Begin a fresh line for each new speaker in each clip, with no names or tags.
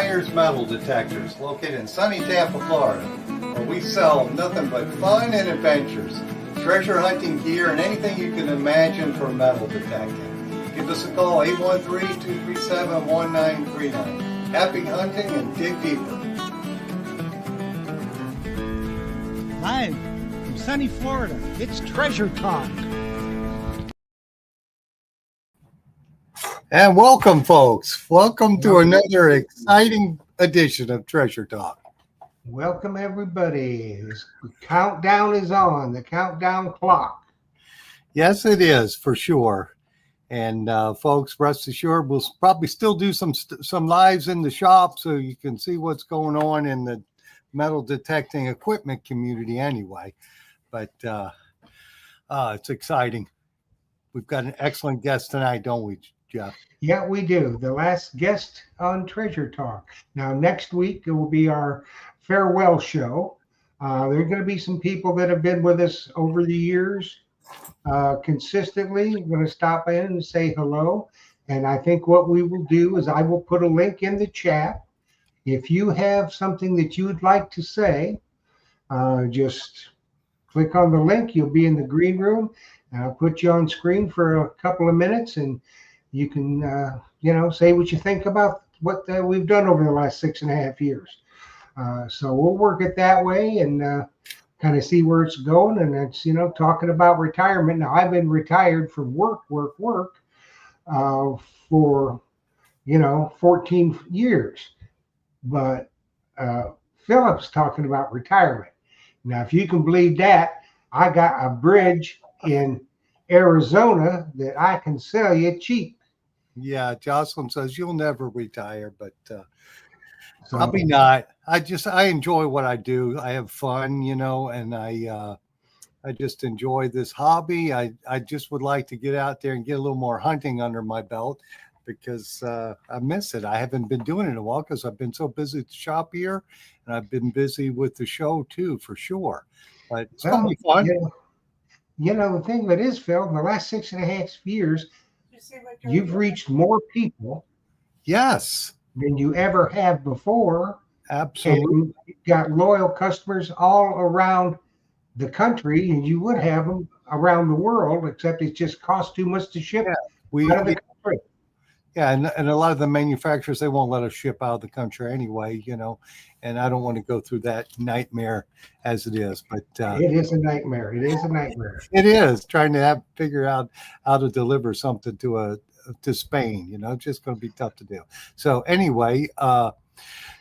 Myers Metal Detectors, located in sunny Tampa, Florida, where we sell nothing but fun and adventures, treasure hunting gear, and anything you can imagine for metal detecting. Give us a call, 813-237-1939. Happy hunting and dig deeper.
Live from sunny Florida, it's Treasure Talk.
And welcome, folks. Welcome to another exciting edition of Treasure Talk.
Welcome, everybody. The countdown is on, the countdown clock.
Yes, it is, for sure. And folks, rest assured, we'll probably still do some lives in the shop so you can see what's going on in the metal detecting equipment community anyway. But it's exciting. We've got an excellent guest tonight, don't we, Jeff?
Yeah, we do. The last guest on Treasure Talk. Now, next week, it will be our farewell show. There are going to be some people that have been with us over the years consistently. I'm going to stop in and say hello. And I think what we will do is I will put a link in the chat. If you have something that you would like to say, just click on the link. You'll be in the green room. I'll put you on screen for a couple of minutes, and you can, say what you think about what we've done over the last 6.5 years. So we'll work it that way and kind of see where it's going. And it's, talking about retirement. Now, I've been retired from work for, 14 years. But Philip's talking about retirement. Now, if you can believe that, I got a bridge in Arizona that I can sell you cheap.
Yeah, Jocelyn says you'll never retire, but probably not. I enjoy what I do. I have fun, and I just enjoy this hobby. I just would like to get out there and get a little more hunting under my belt because I miss it. I haven't been doing it in a while because I've been so busy at the shop here, and I've been busy with the show too, for sure. But it's going to be fun.
The thing of it is, Phil, in the last 6.5 years, you've reached more people,
yes,
than you ever have before.
Absolutely.
And you've got loyal customers all around the country, and you would have them around the world, except it just costs too much to ship out of the country.
Yeah, and a lot of the manufacturers, they won't let us ship out of the country anyway, and I don't want to go through that nightmare as it is. But
it is a nightmare. It is a nightmare.
It is trying to figure out how to deliver something to Spain. It's just going to be tough to do. So anyway,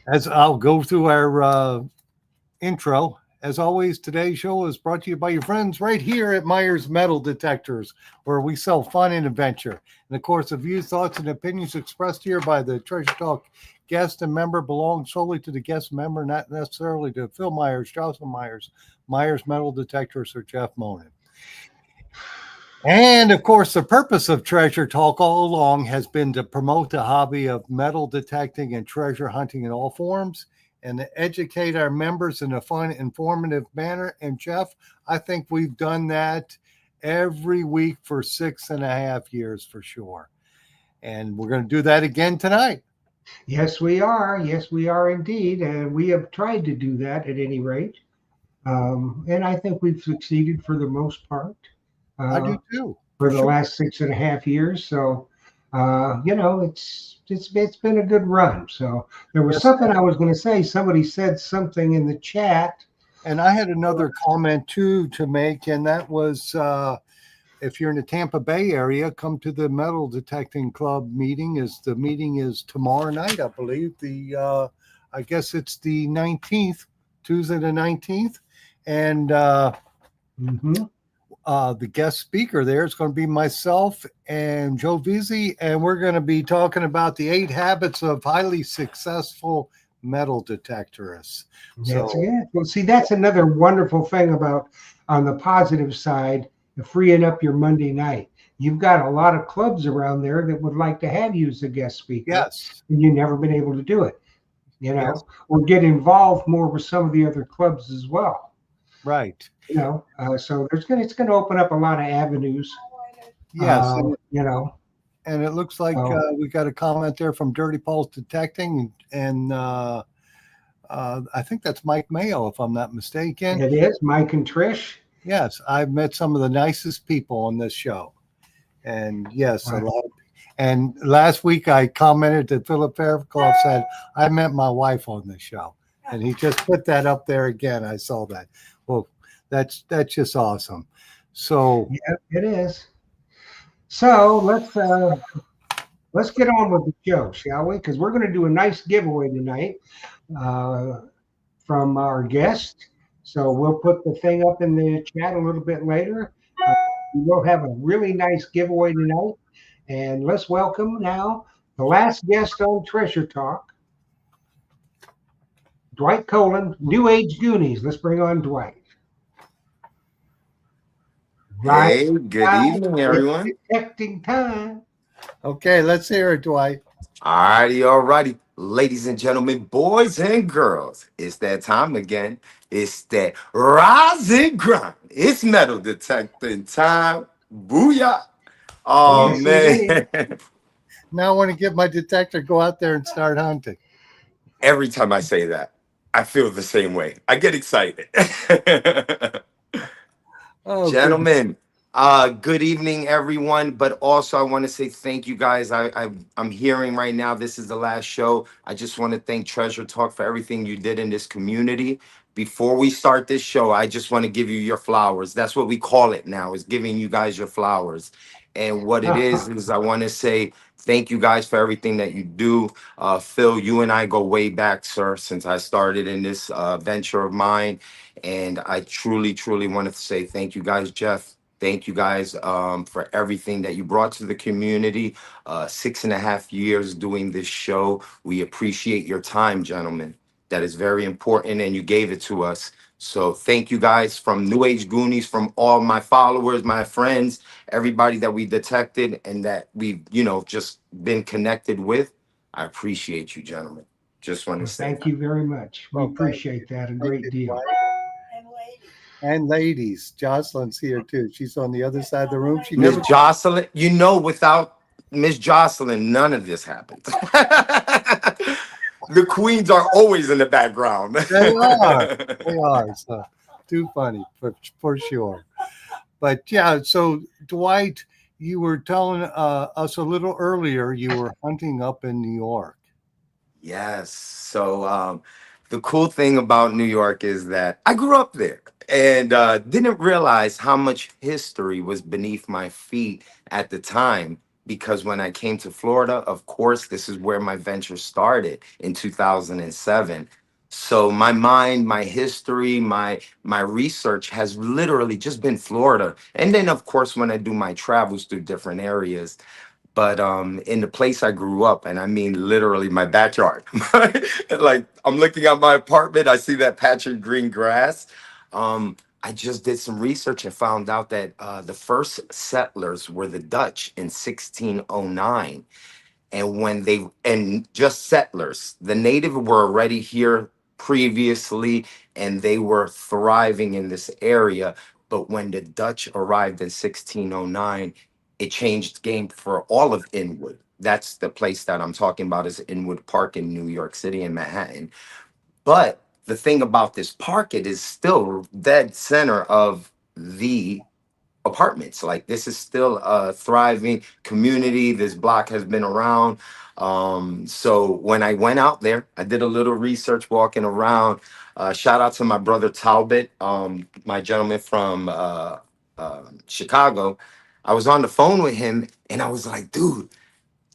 as I'll go through our intro. As always, today's show is brought to you by your friends right here at Myers Metal Detectors, where we sell fun and adventure. And of course, the views, thoughts, and opinions expressed here by the Treasure Talk guest and member belong solely to the guest member, not necessarily to Phil Myers, Jocelyn Myers, Myers Metal Detectors, or Jeff Monin. And of course, the purpose of Treasure Talk all along has been to promote the hobby of metal detecting and treasure hunting in all forms, and to educate our members in a fun, informative manner. And Jeff, I think we've done that every week for 6.5 years for sure. And we're going to do that again tonight.
Yes, we are. Yes, we are indeed. And we have tried to do that at any rate. And I think we've succeeded for the most part.
I do too.
For the last 6.5 years. So, it's been a good run. So there was something I was going to say. Somebody said something in the chat.
And I had another comment too to make, and that was if you're in the Tampa Bay area, come to the Metal Detecting Club meeting. The meeting is tomorrow night, I believe. I guess it's the 19th, Tuesday the 19th. And the guest speaker there is going to be myself and Joe Vizzi, and we're going to be talking about the 8 habits of highly successful metal detectorists.
Well, see, that's another wonderful thing about, on the positive side, freeing up your Monday night. You've got a lot of clubs around there that would like to have you as a guest speaker.
Yes.
And you've never been able to do it, or get involved more with some of the other clubs as well.
Right.
So it's going to open up a lot of avenues.
Yes. And it looks like we got a comment there from Dirty Paul's Detecting, and I think that's Mike Mayo, if I'm not mistaken.
It is Mike and Trish.
Yes, I've met some of the nicest people on this show, and yes,
Right.
a lot. And last week I commented that Philip Fairclough said I met my wife on this show, and he just put that up there again. I saw that. Well, that's just awesome. So
Yeah, it is. So let's get on with the show, shall we? Because we're going to do a nice giveaway tonight from our guest. So we'll put the thing up in the chat a little bit later. We'll have a really nice giveaway tonight. And let's welcome now the last guest on Treasure Talk, Dwight Colin, New Age Goonies. Let's bring on Dwight. Right.
Hey, good evening, everyone.
Detecting time.
okay, let's hear it, Dwight.
All righty. Ladies and gentlemen, boys and girls, it's that time again. It's that rise and grind. It's metal detecting time. Booyah. Oh,
Yes,
man.
Now I want to get my detector, go out there and start hunting.
Every time I say that, I feel the same way. I get excited.
Oh,
Gentlemen, good evening, everyone. But also, I want to say thank you guys. I'm hearing right now this is the last show. I just want to thank Treasure Talk for everything you did in this community. Before we start this show, I just want to give you your flowers. That's what we call it now, is giving you guys your flowers. And what it is I want to say thank you guys for everything that you do. Phil, you and I go way back, sir, since I started in this venture of mine. And I truly, truly want to say thank you guys, Jeff. Thank you guys for everything that you brought to the community. 6.5 years doing this show. We appreciate your time, gentlemen. That is very important, and you gave it to us. So thank you guys from New Age Goonies, from all my followers, my friends, everybody that we detected and that we've, just been connected with. I appreciate you, gentlemen. Just want to say
thank you very much. We
Well,
appreciate that a great deal.
And ladies, Jocelyn's here too. She's on the other side of the room. She
Miss
never.
Jocelyn, without Miss Jocelyn, none of this happens. The queens are always in the background.
They are. They are. So too funny for sure. But yeah, so Dwight, you were telling us a little earlier you were hunting up in New York.
Yes. So the cool thing about New York is that I grew up there and didn't realize how much history was beneath my feet at the time. Because when I came to Florida, of course, this is where my venture started in 2007. So my mind, my history, my research has literally just been Florida. And then, of course, when I do my travels through different areas, but in the place I grew up, and I mean literally my backyard, like I'm looking at my apartment, I see that patch of green grass. I just did some research and found out that the first settlers were the Dutch in 1609. And just settlers, the native were already here previously, and they were thriving in this area. But when the Dutch arrived in 1609, it changed the game for all of Inwood. That's the place that I'm talking about, is Inwood Park in New York City in Manhattan. But the thing about this park, it is still dead center of the apartments. Like, this is still a thriving community. This block has been around. So when I went out there, I did a little research walking around. Shout out to my brother Talbot, my gentleman from Chicago. I was on the phone with him and I was like, dude,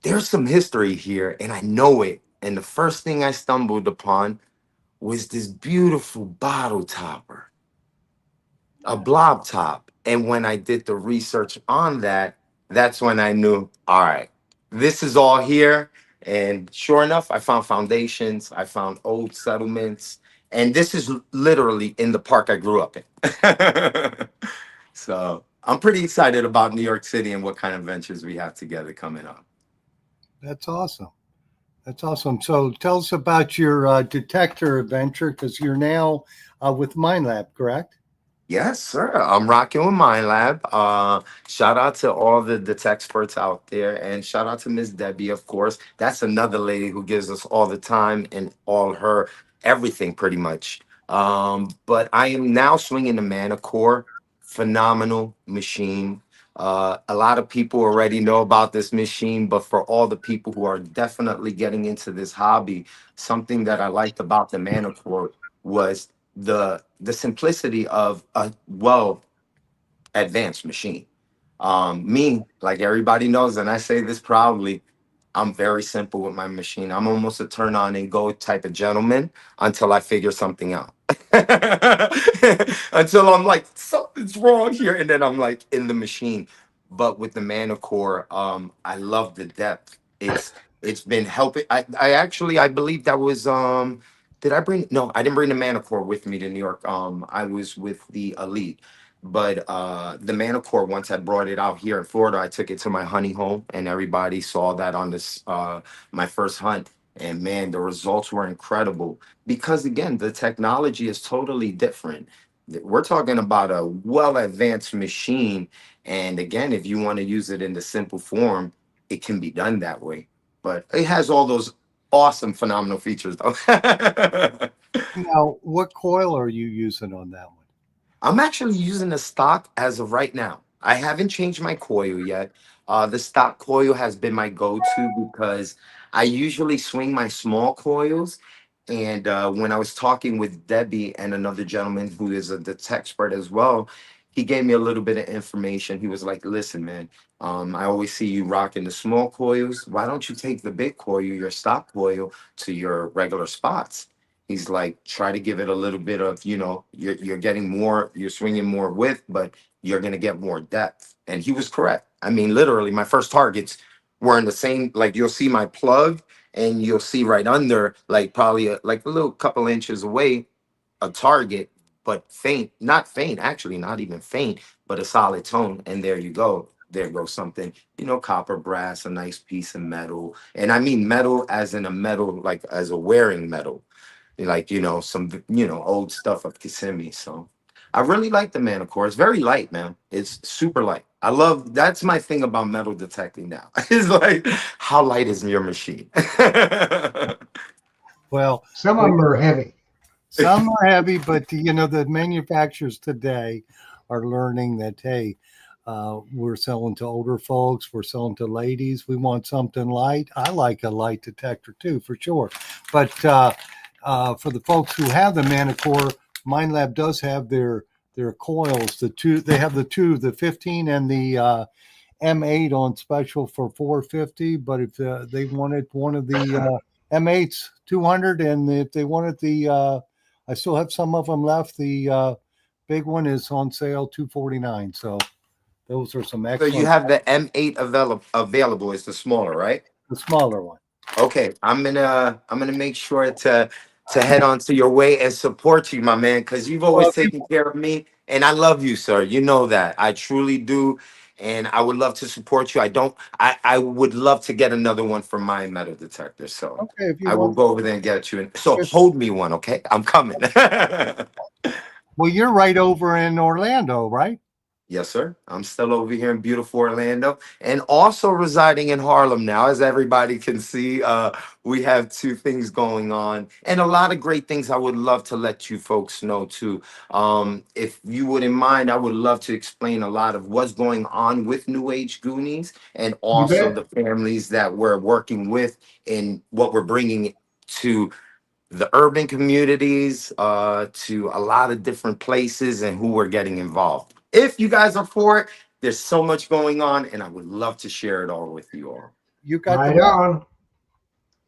there's some history here and I know it. And the first thing I stumbled upon was this beautiful bottle topper, a blob top. And when I did the research on that, that's when I knew, all right, this is all here. And sure enough, I found foundations, I found old settlements, and this is literally in the park I grew up in. So I'm pretty excited about New York City and what kind of ventures we have together coming up.
That's awesome. That's awesome. So tell us about your detector adventure, because you're now with Minelab, correct?
Yes, sir. I'm rocking with Minelab. Shout out to all the tech experts out there, and shout out to Miss Debbie, of course. That's another lady who gives us all the time and all her everything, pretty much. But I am now swinging the Manicore, phenomenal machine. A lot of people already know about this machine, but for all the people who are definitely getting into this hobby, something that I liked about the Manicore was the simplicity of a well advanced machine. Me, like everybody knows, and I say this proudly, I'm very simple with my machine. I'm almost a turn on and go type of gentleman until I figure something out. Until I'm like, something's wrong here. And then I'm like in the machine. But with the Manicore, I love the depth. It's been helping. I actually I believe that was did I bring no, I didn't bring the Manicore with me to New York. I was with the Elite. But the Manicore, once I brought it out here in Florida, I took it to my honey home, and everybody saw that on this my first hunt. And man, the results were incredible because again, the technology is totally different. We're talking about a well advanced machine, and again, if you want to use it in the simple form, it can be done that way. But it has all those awesome, phenomenal features, though.
Now, what coil are you using on that one?
I'm actually using the stock as of right now. I haven't changed my coil yet. The stock coil has been my go-to because I usually swing my small coils. And when I was talking with Debbie and another gentleman who is a the expert as well, he gave me a little bit of information. He was like, "Listen, man, I always see you rocking the small coils. Why don't you take the big coil, your stock coil, to your regular spots?" He's like, try to give it a little bit of, you're getting more, you're swinging more width, but you're going to get more depth. And he was correct. I mean, literally, my first targets were in the same, like you'll see my plug and you'll see right under, like probably like a little couple inches away, a target, but faint, not faint, actually, not even faint, but a solid tone. And there you go. There goes something, copper, brass, a nice piece of metal. And I mean metal as in a metal, like as a wearing metal, like some old stuff of Kissimmee. So I really like the Manicore. It's very light, man. It's super light. I love that's my thing about metal detecting now. It's like how light is your machine?
Well,
Some of
we,
them are heavy.
some are heavy, but the manufacturers today are learning that hey, we're selling to older folks, we're selling to ladies. We want something light. I like a light detector too, for sure. But for the folks who have the Manicore, Minelab does have their coils. The two they have the 15 and the M8 on special for 450. But if they wanted one of the M8s 200, and if they wanted I still have some of them left. The big one is on sale 249. So those are some
So you
excellent.
have the M8 available. It's the smaller, right?
The smaller one.
Okay, I'm gonna make sure to head on to your way and support you, my man, because you've
Well,
always taken care of me, and I love you, sir. You know that I truly do, and I would love to support you. I would love to get another one for my metal detector, so
okay, if you
I will
want.
go over there and get you. So hold me one, okay? I'm coming.
Well, you're right over in Orlando, right?
Yes, sir. I'm still over here in beautiful Orlando and also residing in Harlem now. As everybody can see, we have two things going on and a lot of great things I would love to let you folks know too. If you wouldn't mind, I would love to explain a lot of what's going on with New Age Goonies and
You
also
bet.
the families that we're working with and what we're bringing to the urban communities, to a lot of different places and who we're getting involved. If you guys are for it, there's so much going on, and I would love to share it all with you all.
You got the
Right
mic.
on.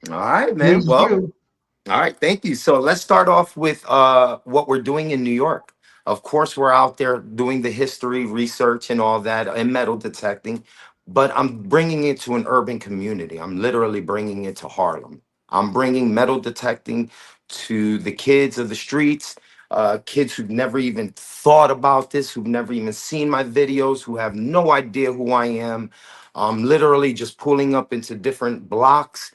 All right, man.
Please
Well,
do.
all right, thank you. So let's start off with what we're doing in New York. Of course, we're out there doing the history, research, and all that, and metal detecting. But I'm bringing it to an urban community. I'm literally bringing it to Harlem. I'm bringing metal detecting to the kids of the streets, kids who've never even thought about this, who've never even seen my videos, who have no idea who I am. I'm literally just pulling up into different blocks,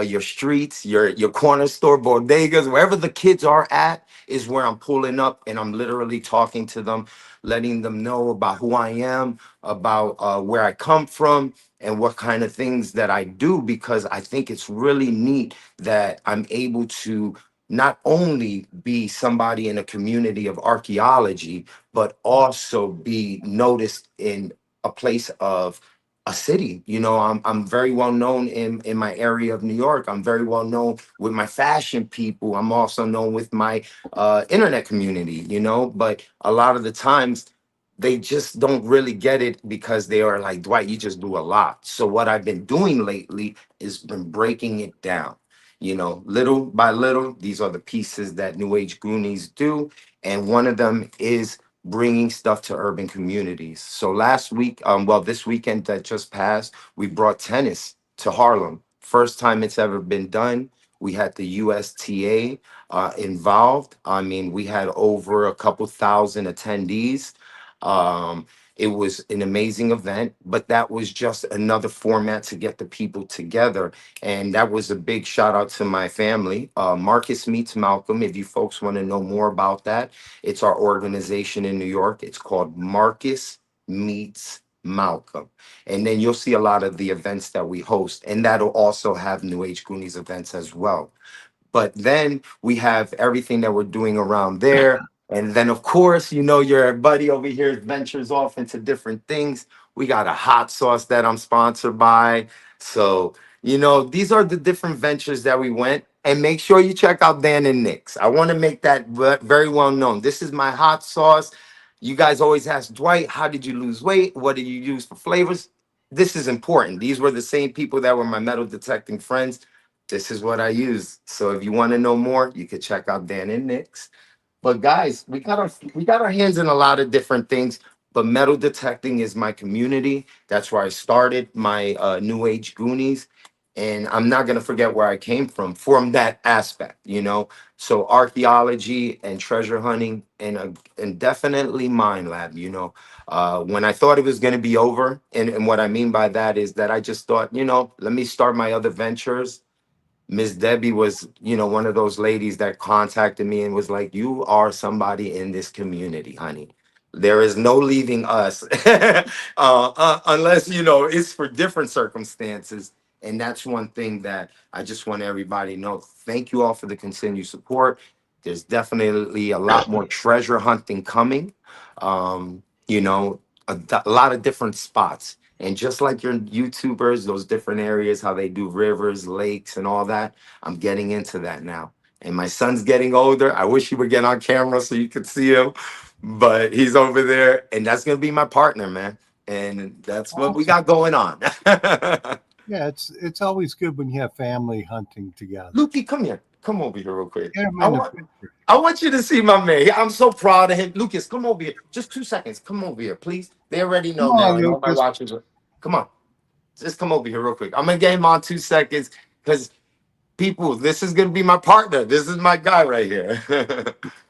your streets, your corner store, bodegas, wherever the kids are at is where I'm pulling up, and I'm literally talking to them, letting them know about who I am, about where I come from, and what kind of things that I do, because I think it's really neat that I'm able to not only be somebody in a community of archaeology, but also be noticed in a place of a city. You know, I'm very well known in my area of New York. I'm very well known with my fashion people. I'm also known with my internet community, you know, but a lot of the times they just don't really get it because they are like, Dwight, you just do a lot. So what I've been doing lately is been breaking it down. You know, little by little, these are the pieces that New Age Goonies do. And one of them is bringing stuff to urban communities. So last week, well, this weekend that just passed, we brought tennis to Harlem. First time it's ever been done. We had the USTA involved. I mean, we had over a couple thousand attendees. It was an amazing event, but that was just another format to get the people together. And that was a big shout out to my family. Marcus Meets Malcolm. If you folks want to know more about that, it's our organization in New York. It's called Marcus Meets Malcolm. And then you'll see a lot of the events that we host. And that'll also have New Age Goonies events as well. But then we have everything that we're doing around there. And then, of course, you know, your buddy over here ventures off into different things. We got a hot sauce that I'm sponsored by. So, you know, these are the different ventures that we went. And make sure you check out Dan and Nick's. I want to make that very well known. This is my hot sauce. You guys always ask, Dwight, how did you lose weight? What did you use for flavors? This is important. These were the same people that were my metal detecting friends. This is what I use. So if you want to know more, you could check out Dan and Nick's. But guys, we got our hands in a lot of different things. But metal detecting is my community. That's where I started my New Age Goonies. And I'm not gonna forget where I came from that aspect, you know. So archaeology and treasure hunting and definitely Minelab, you know. When I thought it was gonna be over, and what I mean by that is that I just thought, you know, let me start my other ventures. Miss Debbie was, you know, one of those ladies that contacted me and was like, "You are somebody in this community, honey. There is no leaving us unless, you know, it's for different circumstances." And that's one thing that I just want everybody to know. Thank you all for the continued support. There's definitely a lot more treasure hunting coming. You know, a lot of different spots. And just like your YouTubers, those different areas, how they do rivers, lakes, and all that, I'm getting into that now. And my son's getting older. I wish he would get on camera so you could see him, but he's over there, and that's gonna be my partner, man. And that's what we
Awesome.
got going on.
Yeah, it's always good when you have family hunting together.
Lukey, come here. Come over here real quick.
Get 'em
I
in the
want
picture.
I want you to see my man. I'm so proud of him. Lucas, come over here. Just 2 seconds. Come over here, please. They already
Come
know now.
on,
I know my
Lucas.
watches. Come on. Just come over here real quick. I'm gonna get him on 2 seconds because people, this is gonna be my partner. This is my guy right here.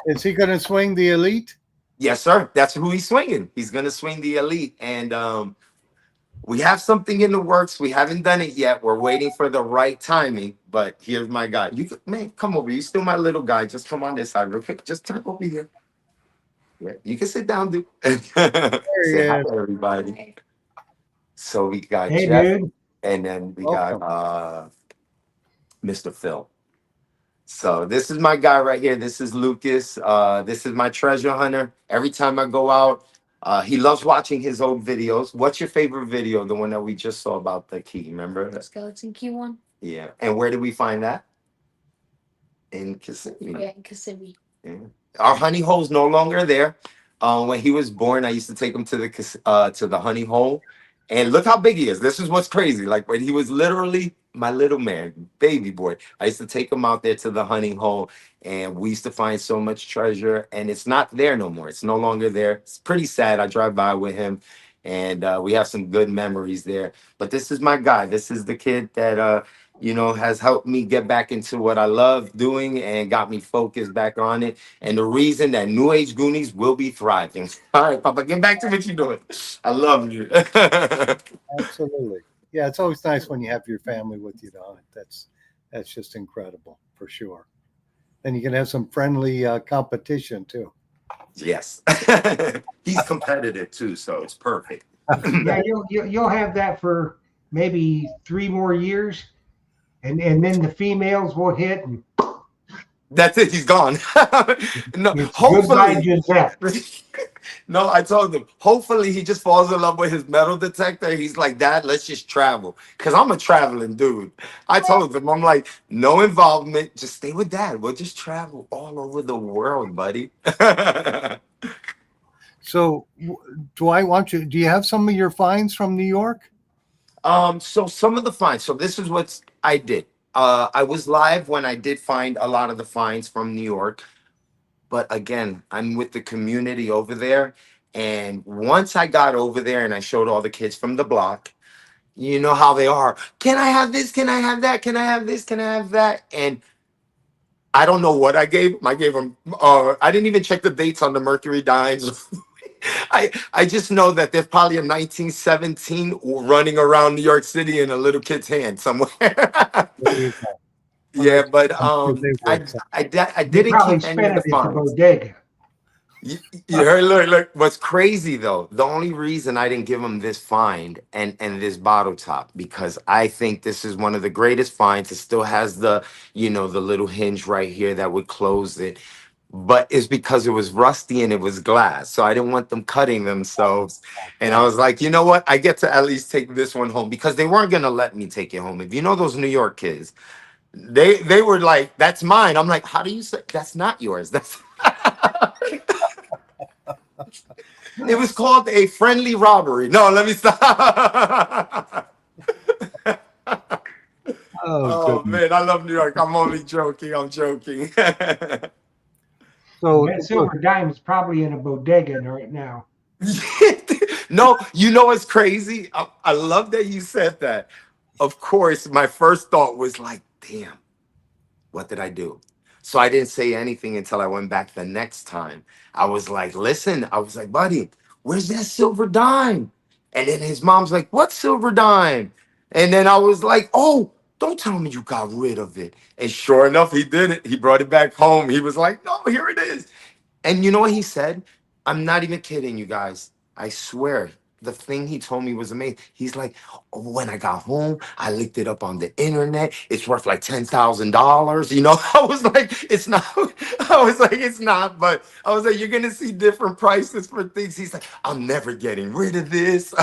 Is he going to swing the elite?
Yes, sir. That's who he's swinging. He's gonna swing the elite, and we have something in the works. We haven't done it yet. We're waiting for the right timing. But here's my guy. Man, come over. You still my little guy. Just come on this side real quick. Just turn over here. Yeah, you can sit down, dude.
There he
Say hi
is.
to everybody. So we got
Hey,
Jeff,
dude.
and then we got
Welcome.
Mr. Phil. So this is my guy right here. This is Lucas. This is my treasure hunter. Every time I go out, he loves watching his old videos. What's your favorite video? The one that we just saw about the key, remember?
Skeleton key one.
Yeah. And where did we find that? In Kissimmee.
Yeah, in Kissimmee.
Yeah. Our honey hole's no longer there. When he was born, I used to take him to the honey hole, and look how big he is. This is what's crazy. Like when he was literally my little man, baby boy, I used to take him out there to the honey hole, and we used to find so much treasure. And it's not there no more. It's no longer there. It's pretty sad. I drive by with him, and we have some good memories there. But this is my guy. This is the kid that you know, has helped me get back into what I love doing and got me focused back on it. And the reason that New Age Goonies will be thriving. All right, Papa, get back to what you're doing. I love you.
Absolutely. Yeah, it's always nice when you have your family with you to hunt. That's just incredible for sure. Then you can have some friendly competition too.
Yes. He's competitive too, so it's perfect.
Yeah, you'll have that for maybe 3 more years, and then the females will hit, and
That's it. He's gone. No,
it's goodbye,
hopefully.
Gisette.
No, I told him. Hopefully, he just falls in love with his metal detector. He's like, Dad, let's just travel. Because I'm a traveling dude. I told him, I'm like, no involvement. Just stay with Dad. We'll just travel all over the world, buddy.
So, do you have some of your finds from New York?
So some of the finds. So this is what I did. I was live when I did find a lot of the finds from New York. But again, I'm with the community over there. And once I got over there and I showed all the kids from the block, you know how they are. Can I have this? Can I have that? Can I have this? Can I have that? And I don't know what I gave them. I gave them, I didn't even check the dates on the Mercury dimes. I just know that there's probably a 1917 running around New York City in a little kid's hand somewhere.
There you go.
Yeah, but
I'm sure they would.
I
You
didn't
probably
keep any of
spent
the
it at the
funds.
bodega.
You heard, look. What's crazy though? The only reason I didn't give him this find and this bottle top because I think this is one of the greatest finds. It still has the the little hinge right here that would close it, but it's because it was rusty and it was glass. So I didn't want them cutting themselves. And I was like, you know what? I get to at least take this one home because they weren't gonna let me take it home. If you know those New York kids, they were like, that's mine. I'm like, how do you say that's not yours? That's it was called a friendly robbery. No, let me stop.
Oh,
Oh
goodness.
man, I love New York. I'm only joking. I'm joking.
So,
That silver dime is probably in a bodega right now.
No, you know what's crazy? I love that you said that. Of course, my first thought was like, damn, what did I do? So I didn't say anything until I went back the next time. I was like, listen, I was like, buddy, where's that silver dime? And then his mom's like, what silver dime? And then I was like, oh, don't tell me you got rid of it. And sure enough, he did it. He brought it back home. He was like, no, here it is. And you know what he said? I'm not even kidding you guys. I swear, the thing he told me was amazing. He's like, oh, when I got home, I looked it up on the internet. It's worth like $10,000. I was like, it's not. I was like, it's not. But I was like, you're gonna see different prices for things. He's like, I'm never getting rid of this.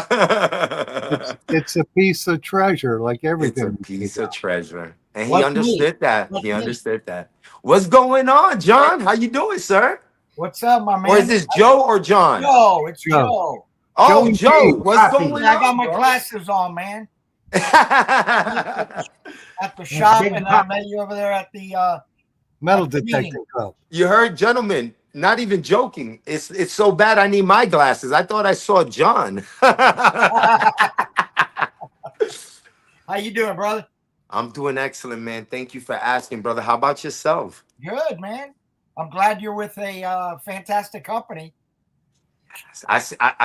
it's a piece of treasure, like
It's a
everything.
piece of treasure, and he
What's me?
understood that.
What's
He
me?
understood that. What's going on, John? How you doing, sir?
What's up, my man?
Or is this Joe or John?
Joe, it's
Joe.
Joe.
Oh, Joe,
Joe,
what's
copy.
going
I
on?
got my
bro?
glasses on, man. At the shop,
big
and I
pop.
met you over there at the
Metal
That's
detecting
meaning.
club.
You heard, gentlemen, not even joking. It's so bad I need my glasses. I thought I saw John.
How you doing, brother?
I'm doing excellent, man. Thank you for asking, brother. How about yourself?
Good, man. I'm glad you're with a fantastic company.
I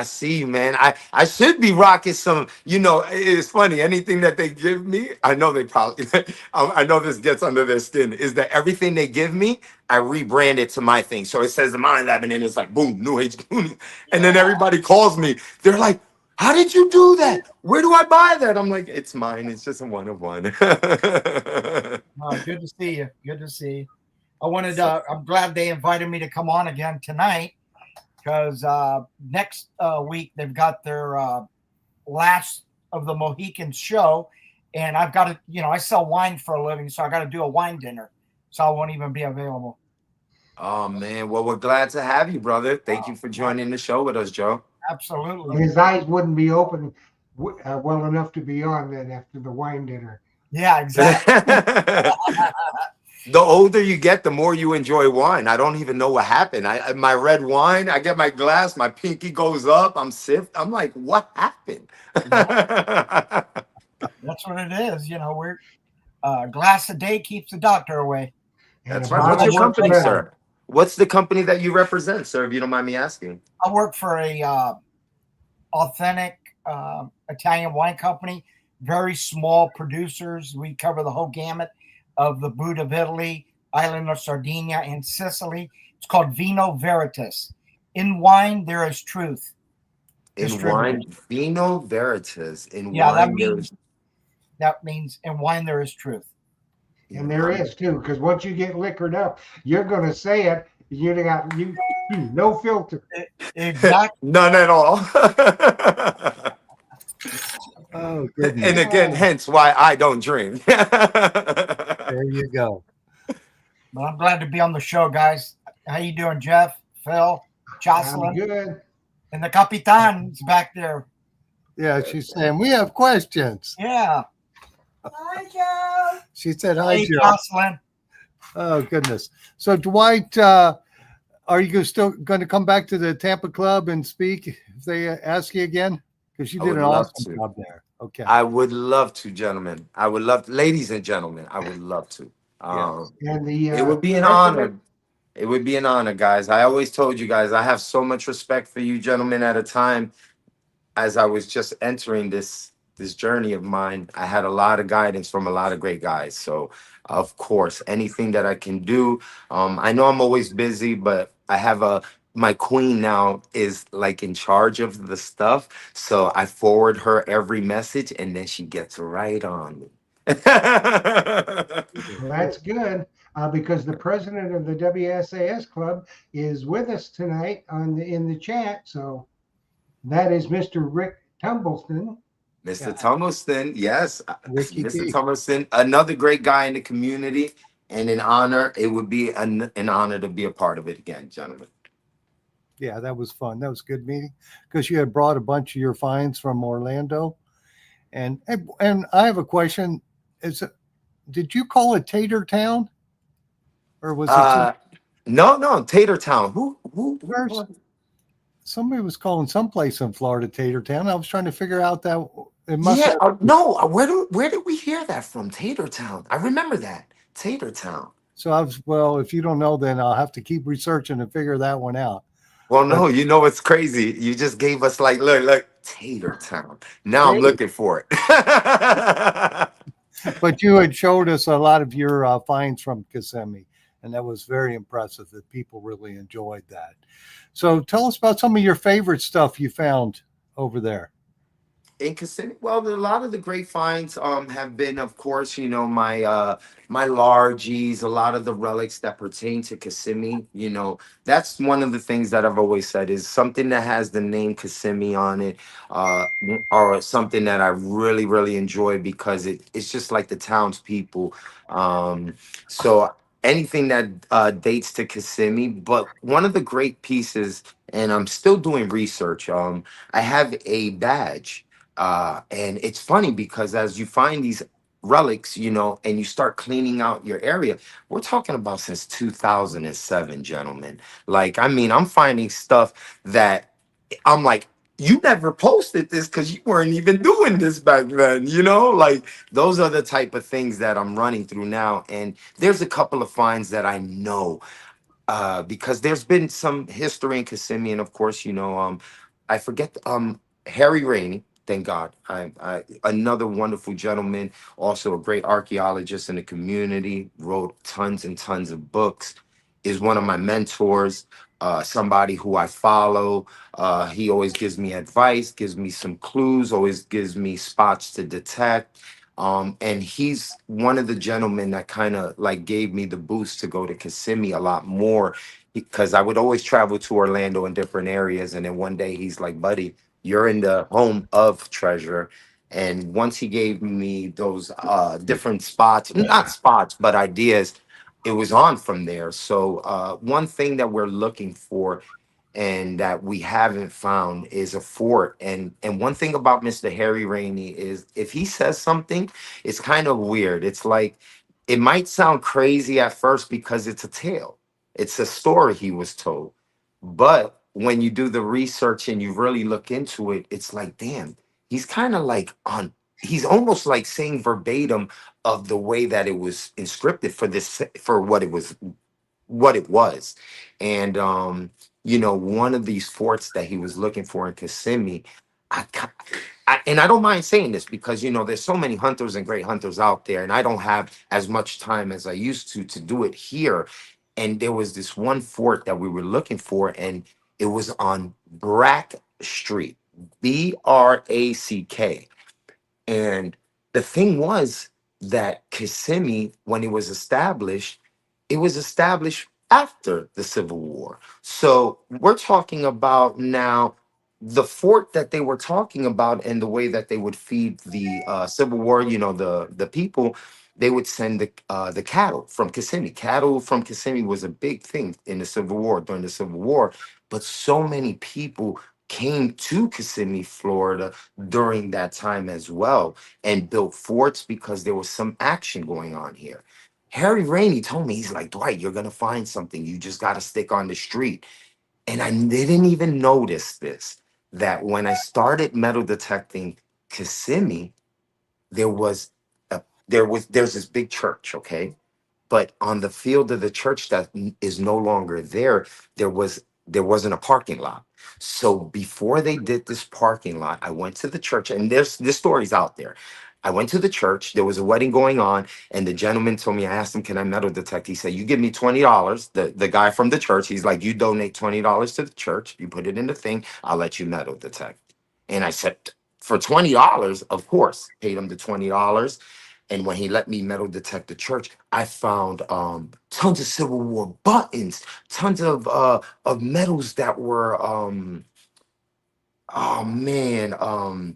see you, man. I should be rocking some, it's funny. Anything that they give me, I know they probably, I know this gets under their skin, is that everything they give me, I rebrand it to my thing. So it says the Minelab, and then it's like, boom, New Age Goonies. And then everybody calls me. They're like, how did you do that? Where do I buy that? I'm like, it's mine. It's just a one of one.
Good to see you. Good to see you. I'm glad they invited me to come on again tonight because next week they've got their last of the Mohicans show. And I've got to, I sell wine for a living, so I got to do a wine dinner. So I won't even be available.
Oh, man. Well, we're glad to have you, brother. Thank you for joining the show with us, Joe.
Absolutely.
His eyes wouldn't be open well enough to be on then after the wine dinner.
Yeah, exactly.
The older you get, the more you enjoy wine. I don't even know what happened. My red wine, I get my glass, my pinky goes up, I'm sipped. I'm like, what happened?
That's what it is. We're a glass a day keeps the doctor away.
That's
And a
right. What's
bottle
your
works
company,
better.
sir? What's the company that you represent, sir, if you don't mind me asking?
I work for a authentic Italian wine company, very small producers. We cover the whole gamut. of the boot of Italy, island of Sardinia, and Sicily. It's called Vino Veritas. In wine, there is truth.
In
Distributed.
wine, vino veritas. In
Yeah,
wine, there's
that means in wine there is truth.
And
in
there
wine.
is too, because once you get liquored up, you're going to say it. You got no filter.
Exactly.
None at all.
Oh goodness.
And again,
Oh,
hence why I don't drink.
There you go.
Well, I'm glad to be on the show, guys. How you doing, Jeff, Phil,
I'm
Jocelyn,
good.
and the Capitan's back there?
Yeah, she's saying we have questions.
Yeah.
Hi, Joe.
She said hi,
Hey,
Joe.
Jocelyn.
Oh goodness. So Dwight, are you still going to come back to the Tampa Club and speak if they ask you again? Because you
I
did
would
an
love
awesome
to.
job there. Okay.
I would love to, gentlemen. I would love, ladies and gentlemen, I would love to.
Yes.
And the
It would be an
president,
honor. It would be an honor, guys. I always told you guys, I have so much respect for you, gentlemen, at a time as I was just entering this journey of mine. I had a lot of guidance from a lot of great guys. So, of course, anything that I can do. I know I'm always busy, but I have a my queen now is like in charge of the stuff. So I forward her every message, and then she gets right on me.
well, that's good because the president of the WSAS club is with us tonight in the chat. So that is Mr. Rick Tumbleston.
Mr.
Yeah.
Tumbleston, yes,
Ricky
Mr.
T.
Tumbleston, another great guy in the community, and an honor. It would be an honor to be a part of it again, gentlemen.
Yeah, that was fun. That was a good meeting because you had brought a bunch of your finds from Orlando. And I have a question. Did you call it Tater Town? Or was it
Uh, no, Tater Town.
first? Somebody was calling someplace in Florida Tater Town. I was trying to figure out that it must
Yeah,
have.
no. Where did we hear that from? Tater Town. I remember that Tater Town.
So I was, well, if you don't know, then I'll have to keep researching and figure that one out.
Well,
But
no, you know what's crazy? You just gave us like look Tater Town. Now I'm looking for it.
but you had showed us a lot of your finds from Kissimmee, and that was very impressive. That people really enjoyed that. So tell us about some of your favorite stuff you found over there.
In Kissimmee, well, a lot of the great finds have been, of course, my largies, a lot of the relics that pertain to Kissimmee. That's one of the things that I've always said is something that has the name Kissimmee on it, uh, or something that I really, really enjoy because it's just like the townspeople. So anything that dates to Kissimmee, but one of the great pieces, and I'm still doing research. I have a badge, and it's funny because as you find these relics, and you start cleaning out your area, we're talking about since 2007, gentlemen. Like, I mean, I'm finding stuff that I'm like, you never posted this because you weren't even doing this back then, Like, those are the type of things that I'm running through now. And there's a couple of finds that I know because there's been some history in Kissimmee, and of course, I forget Harry Rainey. Thank God, I another wonderful gentleman, also a great archaeologist in the community, wrote tons and tons of books, is one of my mentors. Somebody who I follow. He always gives me advice, gives me some clues, always gives me spots to detect. And he's one of the gentlemen that kind of like gave me the boost to go to Kissimmee a lot more because I would always travel to Orlando in different areas. And then one day he's like, buddy, you're in the home of treasure. And once he gave me those different spots, not spots, but ideas, it was on from there. So one thing that we're looking for and that we haven't found is a fort. And one thing about Mr. Harry Rainey is if he says something, it's kind of weird. It's like it might sound crazy at first because it's a tale. It's a story he was told. But when you do the research and you really look into it, it's like, damn, he's kind of like he's almost like saying verbatim of the way that it was inscripted for what it was. And one of these forts that he was looking for in Kissimmee, I, ki- and I don't mind saying this because, there's so many hunters and great hunters out there, and I don't have as much time as I used to do it here. And there was this one fort that we were looking for, and it was on Brack Street, Brack. And the thing was that Kissimmee, when it was established after the Civil War. So we're talking about now the fort that they were talking about, and the way that they would feed the Civil War, the people. They would send the cattle from Kissimmee. Cattle from Kissimmee was a big thing in the Civil War, during the Civil War. But so many people came to Kissimmee, Florida during that time as well, and built forts because there was some action going on here. Harry Rainey told me, he's like, Dwight, you're gonna find something. You just gotta stick on the street. And I didn't even notice this, that when I started metal detecting Kissimmee, there was there's this big church, okay? But on the field of the church that is no longer there, there wasn't a parking lot. So before they did this parking lot, I went to the church, and there's this story's out there. I went to the church. There was a wedding going on, and the gentleman told me. I asked him, "Can I metal detect?" He said, "You give me $20." The guy from the church, he's like, "You donate $20 to the church. You put it in the thing. I'll let you metal detect." And I said, "For $20, of course." Paid him the $20. And when he let me metal detect the church, I found tons of Civil War buttons, tons of medals that were oh man,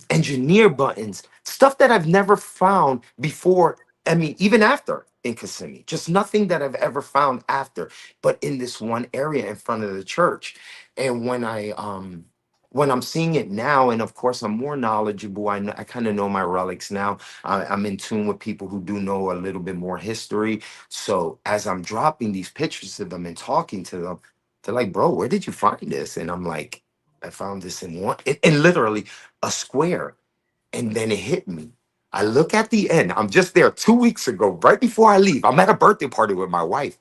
engineer buttons, stuff that I've never found before. I mean, even after in Kissimmee, just nothing that I've ever found after, but in this one area in front of the church. And when I'm seeing it now, and of course I'm more knowledgeable, I kind of know my relics now. I'm in tune with people who do know a little bit more history. So as I'm dropping these pictures to them and talking to them, they're like, "Bro, where did you find this?" And I'm like, "I found this in one, in literally a square." And then it hit me. I look at the end. I'm just there 2 weeks ago, right before I leave. I'm at a birthday party with my wife,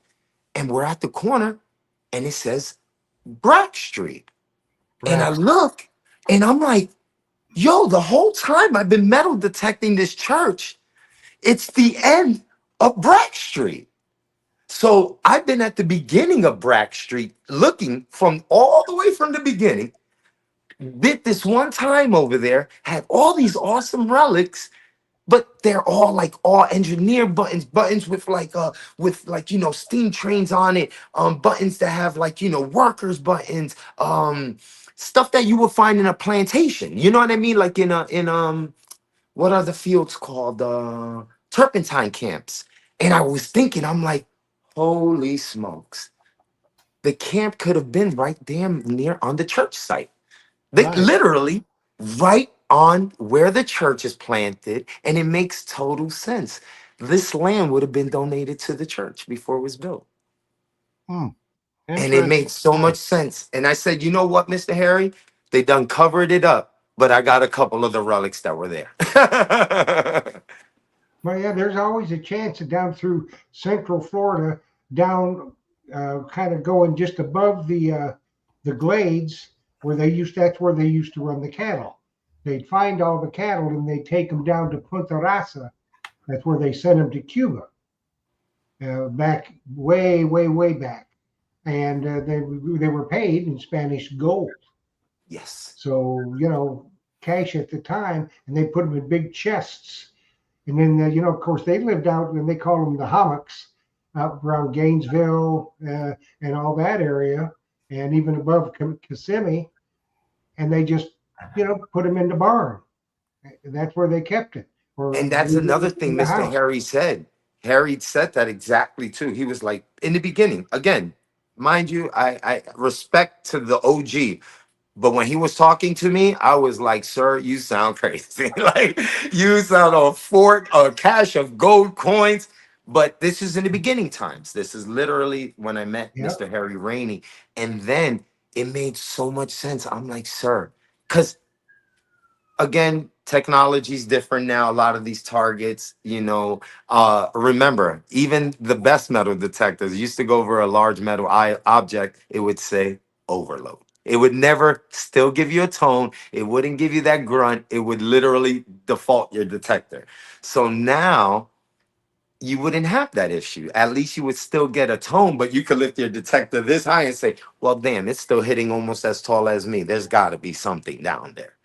and we're at the corner, and it says Brack Street. And I
Brax.
look, and I'm like, yo, the whole time I've been metal detecting this church, it's the end of Brack Street. So I've been at the beginning of Brack Street, looking from all the way from the beginning. Did this one time over there, had all these awesome relics, but they're all engineer buttons with steam trains on it, buttons that have workers buttons, stuff that you would find in a plantation. You know what I mean? Like in what are the fields called? Turpentine camps. And I was thinking, I'm like, holy smokes, the camp could have been right damn near on the church site. They
Right.
literally right on where the church is planted, and it makes total sense. This land would have been donated to the church before it was built.
Hmm.
And it
Interesting.
made so much sense. And I said, you know what, Mr. Harry? They done covered it up, but I got a couple of the relics that were there.
Well, yeah, there's always a chance that down through Central Florida, down kind of going just above the glades where that's where they used to run the cattle. They'd find all the cattle and they'd take them down to Punta Rasa. That's where they sent them to Cuba, back way, way, way back, and they were paid in Spanish gold.
Yes.
So cash at the time, and they put them in big chests. And then, of course, they lived out, and they call them the hummocks, out around Gainesville and all that area, and even above Kissimmee. And they just, put them in the barn. And that's where they kept it, or
And that's another
in
thing
the
Mr.
house.
Harry said. Harry said that exactly too. He was like, in the beginning, again, mind you, I respect to the OG. But when he was talking to me, I was like, "Sir, you sound crazy. Like you sound a cache of gold coins." But this is in the beginning times. This is literally when I met
Yep.
Mr. Harry Rainey. And then it made so much sense. I'm like, "Sir," because again, technology's different now. A lot of these targets, remember, even the best metal detectors used to go over a large metal object, it would say overload. It would never still give you a tone. It wouldn't give you that grunt. It would literally default your detector. So now you wouldn't have that issue. At least you would still get a tone, but you could lift your detector this high and say, well, damn, it's still hitting almost as tall as me. There's got to be something down there.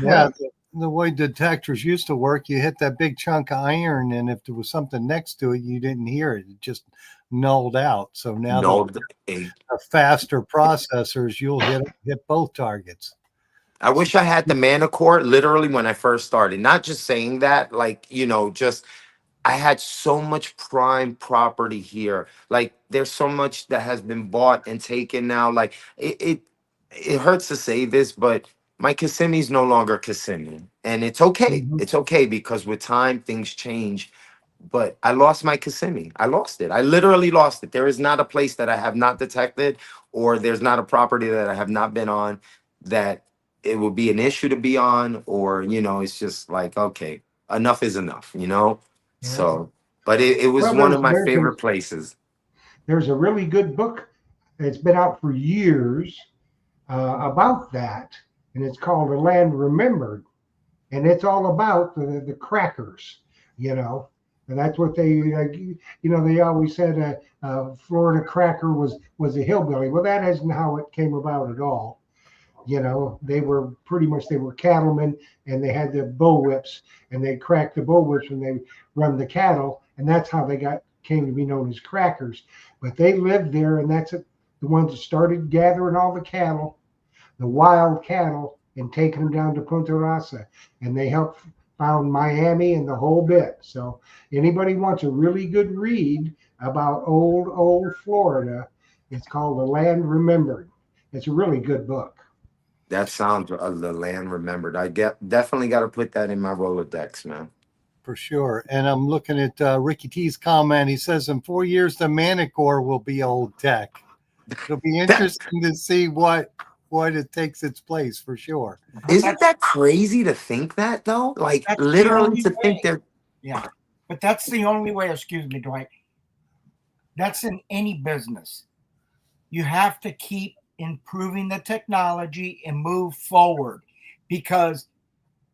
Yeah, the way detectors used to work, you hit that big chunk of iron, and if there was something next to it, you didn't hear it. It just nulled out. So now
No,
the faster processors, you'll hit both targets.
I wish I had the Manicore literally when I first started. Not just saying that, like, just I had so much prime property here. Like, there's so much that has been bought and taken now. Like, it hurts to say this, but my Kissimmee's no longer Kissimmee. And it's okay.
Mhm.
It's okay because with time, things change. But I lost my Kissimmee. I lost it. I literally lost it. There is not a place that I have not detected, or there's not a property that I have not been on that it would be an issue to be on, or, it's just like, okay, enough is enough.
Yeah.
So, but it was
Well,
one of my favorite places.
there's a really good book that's been out for years about that, and it's called A Land Remembered, and it's all about the crackers, you know. And that's what they always said Florida cracker was a hillbilly. Well, that isn't how it came about at all. They were pretty much they were cattlemen, and they had the bull whips, and they cracked the bull whips when they run the cattle, and that's how they came to be known as crackers. But they lived there, and that's the ones that started gathering all the cattle, the wild cattle, and taking them down to Punta Rasa, and they helped found Miami and the whole bit. So anybody wants a really good read about old Florida, it's called The Land Remembered. It's a really good book.
That sounds the land remembered. Definitely got to put that in my Rolodex, man.
For sure. And I'm looking at Ricky T's comment. He says in 4 years, the Manicore will be old tech. It'll be interesting to see what it takes its place for sure.
Isn't that crazy to think that though? Like
That's the
literally
only
to think
way.
that.
Yeah. But that's the only way, excuse me, Dwight. That's in any business. You have to keep improving the technology and move forward, because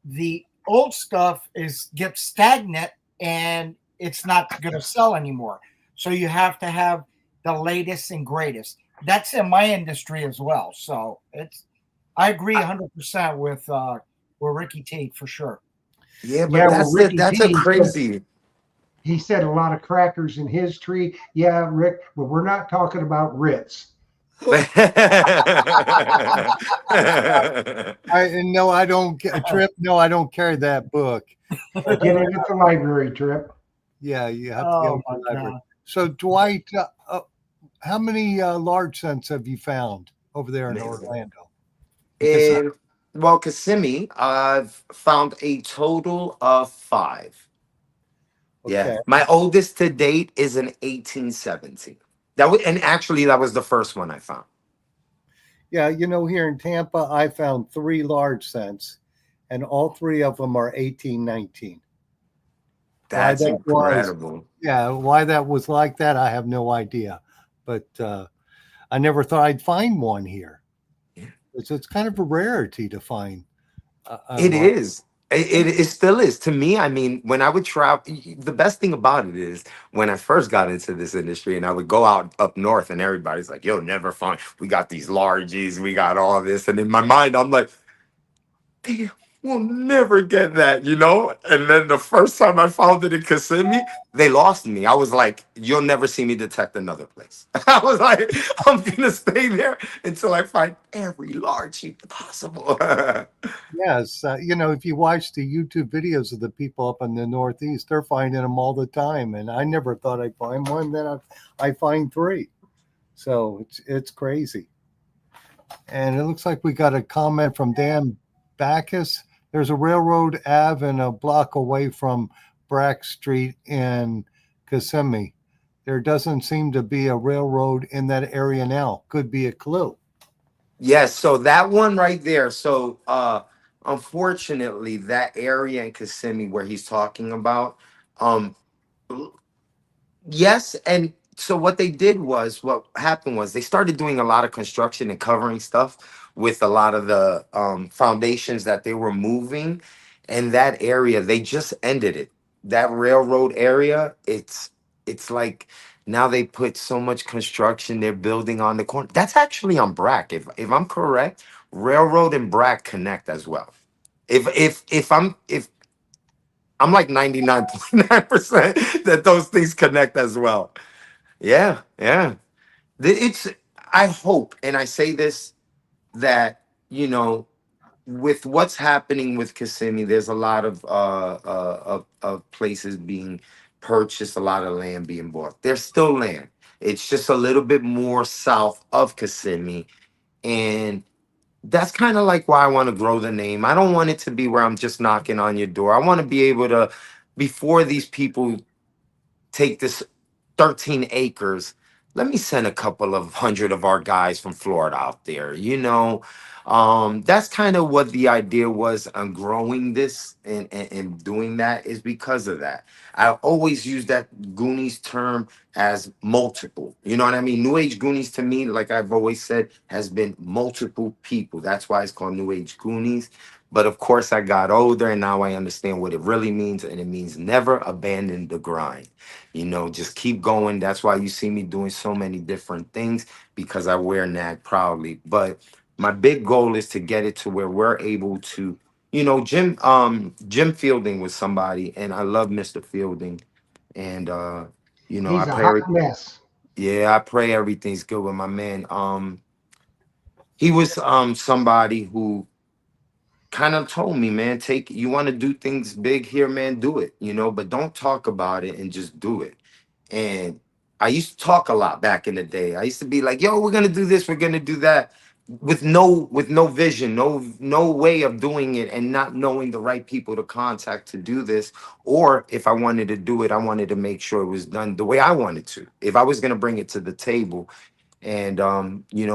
the old stuff gets stagnant and it's not going to sell anymore. So you have to have the latest and greatest. That's in my industry as well. So I agree 100% with Ricky T for sure.
Yeah, but
Yeah, well, Ricky
that's a
T
crazy.
he said a lot of crackers in his tree. Yeah, Rick, but we're not talking about Ritz.
I don't Trip. No, I don't carry that book.
Get it at the library, Trip.
Yeah, you have to go
Oh
to
my
the library.
God.
So Dwight, how many large scents have you found over there in
Man.
Orlando?
And well, Kissimmee, I've found a total of 5. Yeah,
Okay.
my oldest to date is an 1817. And actually that was the first one I found.
Yeah, here in Tampa, I found 3 large scents, and all 3 of them are 1819. Why
That's
that was,
incredible.
yeah, why that was like that, I have no idea. But I never thought I'd find one here.
Yeah.
It's kind of a rarity to find.
It is. It still is to me. I mean, when I would travel, the best thing about it is when I first got into this industry, and I would go out up north, and everybody's like, "You'll never find. We got these largies, we got all this," and in my mind, I'm like, "Damn, we'll never get that." And then the first time I found it in Kissimmee, they lost me. I was like, "You'll never see me detect another place." I was like, "I'm gonna stay there until I find every largie possible."
Yes, if you watch the YouTube videos of the people up in the Northeast, they're finding them all the time, and I never thought I'd find one. Then I find 3, so it's crazy. And it looks like we got a comment from Dan Backus. There's a railroad Ave and a block away from Brack Street in Kissimmee. There doesn't seem to be a railroad in that area now. Could be a clue.
Yes, so that one right there. So unfortunately, that area in Kissimmee where he's talking about, um yes, and so what they did was, what happened was they started doing a lot of construction and covering stuff with a lot of the foundations that they were moving, and that area they just ended it. That railroad area, it's like now they put so much construction. They're building on the corner. That's actually on Brack, if I'm correct. Railroad and Brack connect as well. If I'm like 99.9% that those things connect as well. Yeah, yeah. It's, I hope, and I say this, that, with what's happening with Kissimmee, there's a lot of places being purchased, a lot of land being bought. There's still land. It's just a little bit more south of Kissimmee. And that's kind of like why I want to grow the name. I don't want it to be where I'm just knocking on your door. I want to be able to, before these people take this 13 acres, let me send a couple of hundred of our guys from Florida out there. That's kind of what the idea was on growing this, and doing that, is because of that. I always use that Goonies term as multiple. You know what I mean? New Age Goonies, to me, like I've always said, has been multiple people. That's why it's called New Age Goonies. But of course, I got older and now I understand what it really means. And it means never abandon the grind. Just keep going. That's why you see me doing so many different things, because I wear NAG proudly. But my big goal is to get it to where we're able to, Jim Fielding was somebody, and I love Mr. Fielding. And I
He's a
pray
hot mess.
yeah, I pray everything's good with my man. He was somebody who kind of told me, man, take, you want to do things big here, man, do it, but don't talk about it and just do it. And I used to talk a lot back in the day. I used to be like, yo, we're gonna do this, we're gonna do that, with no vision, no way of doing it, and not knowing the right people to contact to do this. Or if I wanted to do it, I wanted to make sure it was done the way I wanted to. If I was gonna bring it to the table. And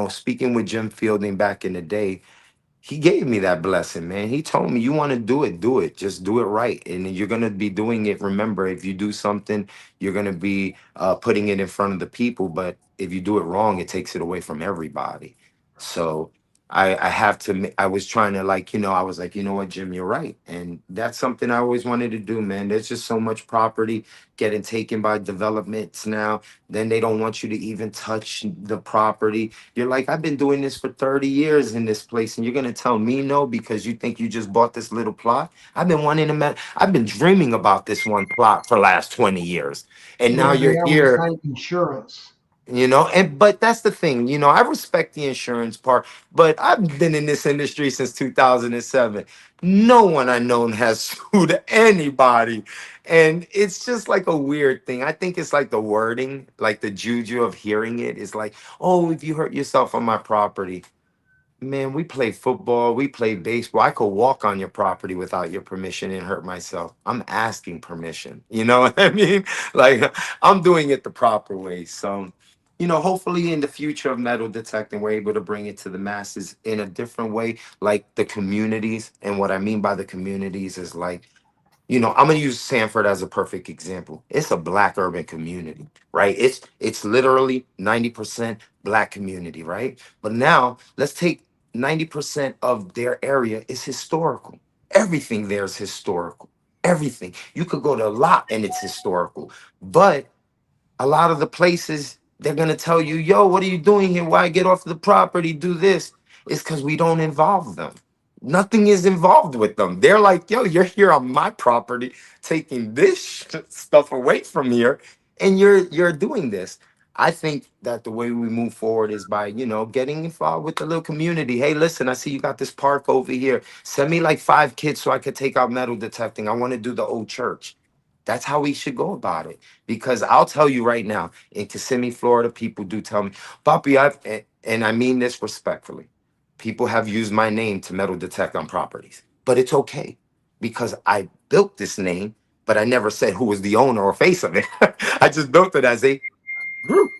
speaking with Jim Fielding back in the day, he gave me that blessing, man. He told me, you want to do it, do it. Just do it right. And you're going to be doing it. Remember, if you do something, you're going to be putting it in front of the people. But if you do it wrong, it takes it away from everybody. So I have to, I was trying to, like, I was like, you know what, Jim, you're right. And that's something I always wanted to do, man. There's just so much property getting taken by developments now. Then they don't want you to even touch the property. You're like, I've been doing this for 30 years in this place, and you're gonna tell me no because you think you just bought this little plot? I've been dreaming about this one plot for the last 20 years. And now
Yeah, they
you're
always
here,
cite insurance.
and but that's the thing, I respect the insurance part, but I've been in this industry since 2007. No one I known has sued anybody. And it's just like a weird thing. I think it's like the wording, like the juju of hearing it is like, oh, if you hurt yourself on my property. Man, we play football, we play baseball. I could walk on your property without your permission and hurt myself. I'm asking permission. You know what I mean? Like, I'm doing it the proper way. So, hopefully in the future of metal detecting, we're able to bring it to the masses in a different way, like the communities. And what I mean by the communities is like, I'm gonna use Sanford as a perfect example. It's a black urban community, right? It's literally 90% black community, right? But now let's take 90% of their area is historical. Everything there is historical. Everything. You could go to a lot and it's historical. But a lot of the places they're gonna tell you, yo, what are you doing here? Why get off the property? Do this. It's because we don't involve them. Nothing is involved with them. They're like, yo, you're here on my property, taking this stuff away from here, and you're doing this. I think that the way we move forward is by, getting involved with the little community. Hey, listen, I see you got this park over here. Send me like 5 kids so I could take out metal detecting. I want to do the old church. That's how we should go about it. Because I'll tell you right now, in Kissimmee, Florida, people do tell me, Papi, and I mean this respectfully, people have used my name to metal detect on properties. But it's okay because I built this name, but I never said who was the owner or face of it. I just built it as a group.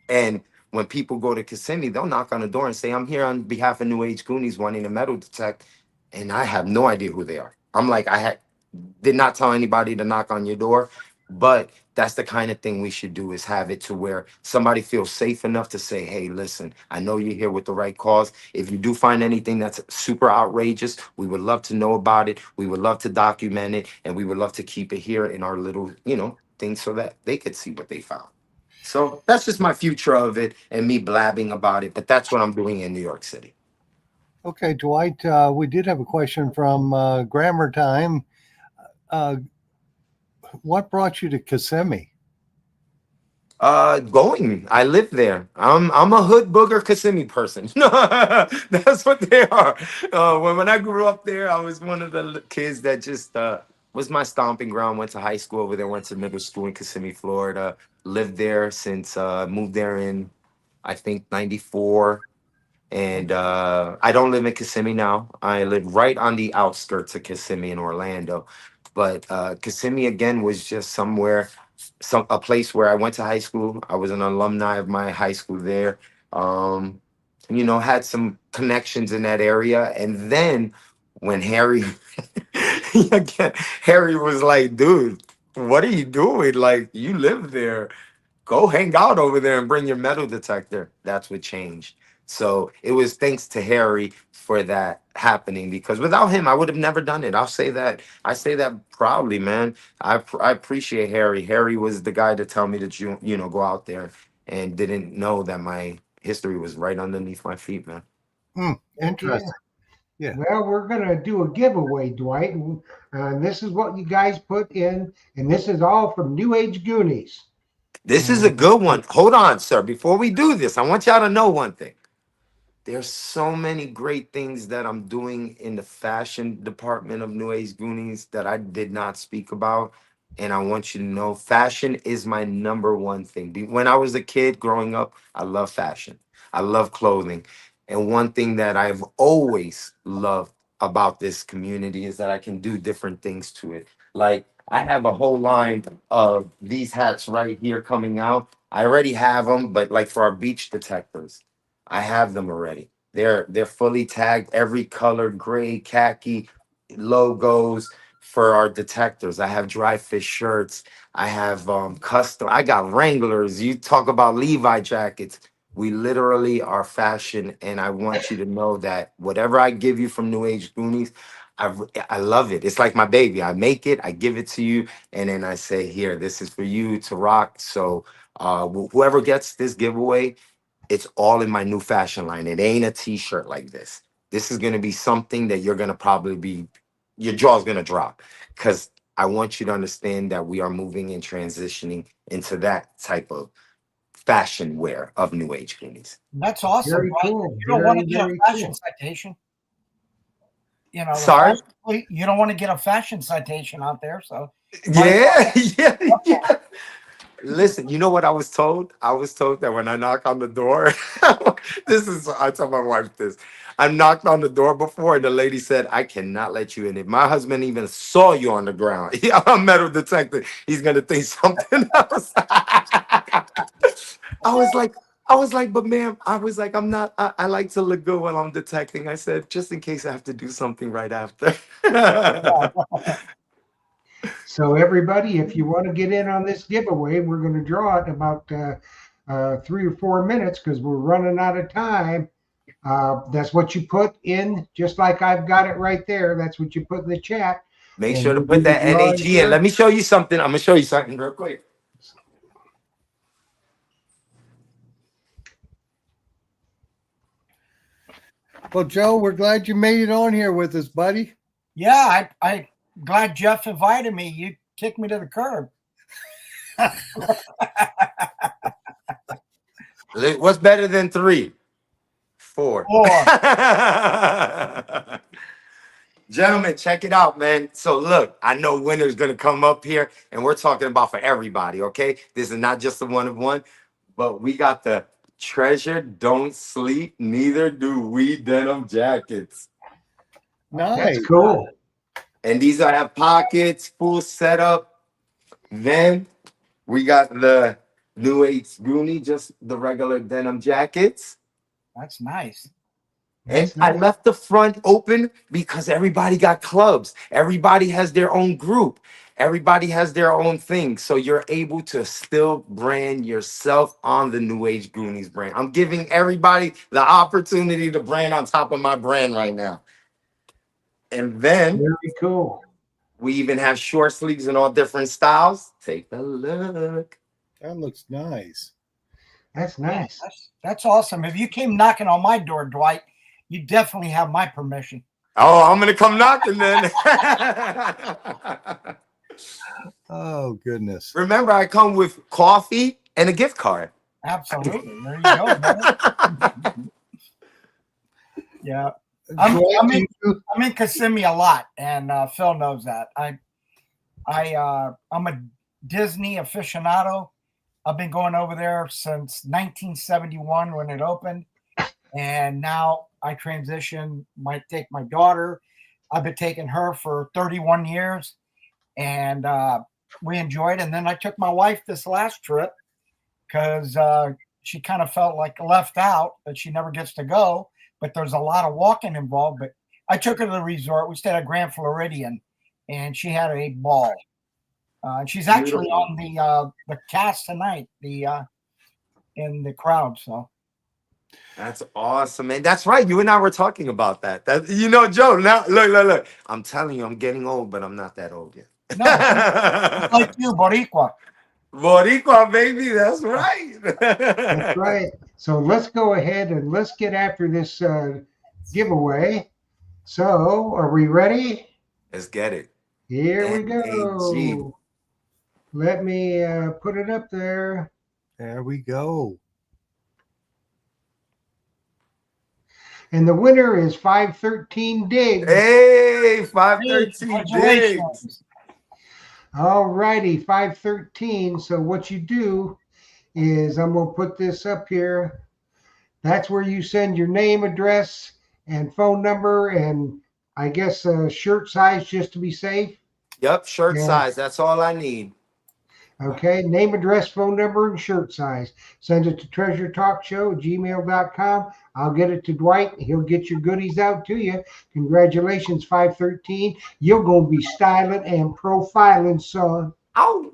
And when people go to Kissimmee, they'll knock on the door and say, I'm here on behalf of New Age Goonies wanting to metal detect. And I have no idea who they are. I'm like, did not tell anybody to knock on your door. But that's the kind of thing we should do, is have it to where somebody feels safe enough to say, hey, listen, I know you're here with the right cause. If you do find anything that's super outrageous, we would love to know about it. We would love to document it, and we would love to keep it here in our little, thing, so that they could see what they found. So that's just my future of it and me blabbing about it. But that's what I'm doing in New York City.
Okay, Dwight, we did have a question from Grammar Time. Uh, what brought you to Kissimmee?
Going. I live there. I'm a hood booger Kissimmee person. That's what they are. When I grew up there, I was one of the kids that just was my stomping ground. Went to high school over there. Went to middle school in Kissimmee, Florida. Lived there since moved there in, I think, '94. And I don't live in Kissimmee now. I live right on the outskirts of Kissimmee in Orlando. But Kissimmee again was just a place where I went to high school. I was an alumni of my high school there. Um, had some connections in that area. And then when Harry, again, Harry was like, dude, what are you doing? Like, you live there, go hang out over there and bring your metal detector. That's what changed. So it was thanks to Harry for that happening, because without him, I would have never done it. I'll say that. I say that proudly, man. I appreciate Harry. Harry was the guy to tell me to, go out there, and didn't know that my history was right underneath my feet, man.
Interesting. Yeah.
Well, we're going to do a giveaway, Dwight. And this is what you guys put in. And this is all from New Age Goonies.
This is a good one. Hold on, sir. Before we do this, I want y'all to know one thing. There's so many great things that I'm doing in the fashion department of New Age Goonies that I did not speak about. And I want you to know, fashion is my number one thing. When I was a kid growing up, I love fashion. I love clothing. And one thing that I've always loved about this community is that I can do different things to it. Like, I have a whole line of these hats right here coming out. I already have them, but like for our beach detectors, I have them already. They're fully tagged, every color, gray, khaki, logos for our detectors. I have dry fish shirts. I have custom. I got Wranglers. You talk about Levi jackets. We literally are fashion, and I want you to know that whatever I give you from New Age Goonies, I love it. It's like my baby. I make it, I give it to you, and then I say, here, this is for you to rock. So whoever gets this giveaway, it's all in my new fashion line. It ain't a t-shirt like this. This is going to be something that you're going to probably be, your jaw's going to drop, because I want you to understand that we are moving and transitioning into that type of fashion wear of New Age Goonies.
That's awesome.
Very
Right?
cool.
You don't want to get a
Very
fashion
cool.
citation. You know,
Sorry?
you don't want to get a fashion citation out there. So
Yeah, yeah. Listen, you know what I was told? I was told that when I knock on the door, I tell my wife this. I knocked on the door before, and the lady said, I cannot let you in. If my husband even saw you on the ground, I'm a metal detector, he's gonna think something else. I was like, but ma'am, I'm not, I like to look good while I'm detecting. I said, just in case I have to do something right after.
So, everybody, if you want to get in on this giveaway, we're going to draw it in about 3 or 4 minutes because we're running out of time. That's what you put in, just like I've got it right there. That's what you put in the chat.
Make
And
sure to
we'll
put
do the
that
drawing
NAG in.
here.
Let me show you something. I'm gonna show you something real quick.
Well, Joe, we're glad you made it on here with us, buddy.
yeah, I glad Jeff invited me. You kicked me to the curb.
What's better than 3? 4.
Four.
Gentlemen, check it out, man. So look, I know winner's gonna come up here, and we're talking about for everybody, okay? This is not just the one of one, but we got the treasure don't sleep, neither do we denim jackets.
Nice.
That's cool.
And these have pockets, full setup. Then we got the New Age Goonie, just the regular denim jackets.
That's nice.
And
That's
I
nice.
left the front open because everybody got clubs. Everybody has their own group. everybody has their own thing. So you're able to still brand yourself on the New Age Goonies brand. I'm giving everybody the opportunity to brand on top of my brand right now. And then
Very cool.
we even have short sleeves in all different styles. Take a look.
That looks nice.
That's
Yeah,
nice.
that's awesome. If you came knocking on my door, Dwight, you definitely have my permission.
Oh, I'm gonna come knocking then.
Oh goodness.
Remember, I come with coffee and a gift card.
Absolutely. There you go, man. Yeah. I'm
Dwight,
I'm in Kissimmee a lot, and Phil knows that. I'm a Disney aficionado. I've been going over there since 1971 when it opened, and now I transitioned. Might take my daughter. I've been taking her for 31 years, and we enjoyed. And then I took my wife this last trip because she kind of felt like left out, that she never gets to go. But there's a lot of walking involved. But I took her to the resort. We stayed at Grand Floridian, and she had a ball. She's actually on the cast tonight, in the crowd. So
That's awesome, man. That's right. You and I were talking about that. Joe. Now, look. I'm telling you, I'm getting old, but I'm not that old yet.
no, like you, Boricua.
Boricua, baby. That's right.
That's right. So let's go ahead and let's get after this giveaway. So, are we ready?
Let's get it.
Here we
NAG.
go. Let me put it up there.
there we go.
And the winner is 513 Diggs.
Hey, 513 Diggs.
Congratulations.
All righty, 513. So what you do is I'm going to put this up here. That's where you send your name, address, and phone number, and I guess shirt size just to be safe.
Yep, shirt
Yeah.
size. That's all I need.
Okay, name, address, phone number, and shirt size. Send it to treasuretalkshow@gmail.com. I'll get it to Dwight. He'll get your goodies out to you. Congratulations, 513. You're going to be styling and profiling, son.
Ow.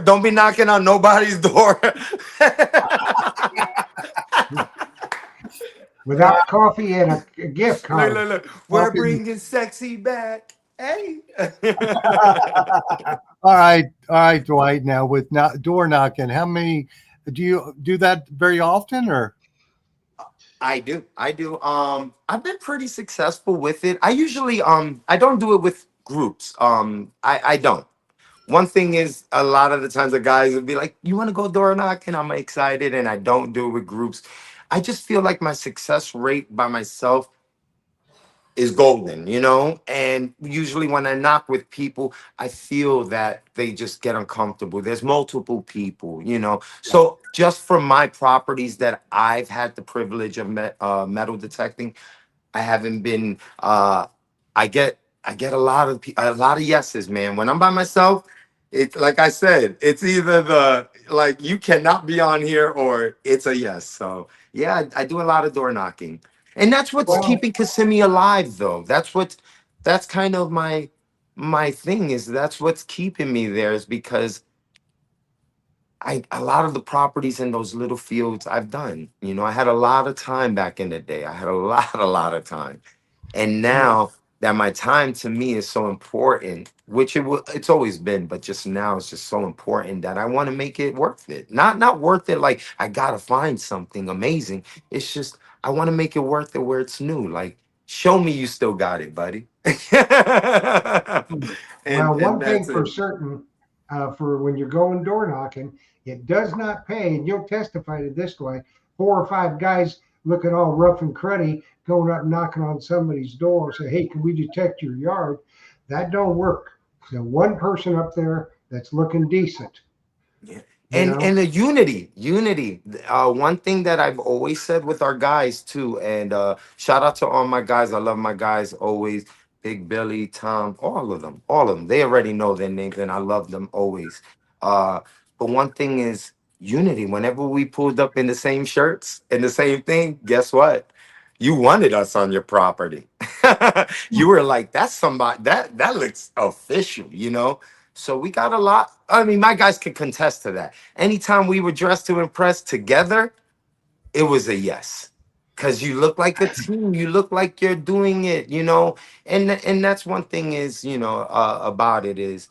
Don't be knocking on nobody's door.
Without coffee and a gift card.
Look. We're
Coffee.
bringing sexy back. Hey.
All right, Dwight. Now with door knocking, how many do you do that very often, or?
I do. I've been pretty successful with it. I usually I don't do it with groups. I don't. One thing is, a lot of the times the guys would be like, "You want to go door knocking?" I'm excited, and I don't do it with groups. I just feel like my success rate by myself is golden, and usually when I knock with people, I feel that they just get uncomfortable. There's multiple people, so just from my properties that I've had the privilege of metal detecting, I haven't been I get a lot of yeses, man. When I'm by myself, it's like I said, it's either you cannot be on here, or it's a yes. So yeah, I do a lot of door knocking. And that's what's keeping Kissimmee alive, though. That's kind of my thing, is that's what's keeping me there, is because a lot of the properties in those little fields I've done. I had a lot of time back in the day. I had a lot of time. And now that my time to me is so important, which it's always been, but just now it's just so important that I want to make it worth it. Not worth it like I gotta find something amazing. It's just I want to make it worth it where it's new. Like, show me you still got it, buddy.
Well, one thing
that's
for
it.
certain, for when you're going door knocking, it does not pay, and you'll testify to this way. 4 or 5 guys looking all rough and cruddy, going up knocking on somebody's door, say, "Hey, can we detect your yard?" That don't work. So one person up there that's looking decent.
Yeah.
You know?
And the unity. One thing that I've always said with our guys too, and shout out to all my guys. I love my guys always. Big Billy, Tom, all of them. They already know their names, and I love them always. But one thing is unity. Whenever we pulled up in the same shirts and the same thing, guess what? You wanted us on your property. You were like, that's somebody that looks official, you know. So we got a lot. I mean, my guys can contest to that. Anytime we were dressed to impress together, it was a yes. Cause you look like a team. You look like you're doing it, you know. And that's one thing is, you know, about it is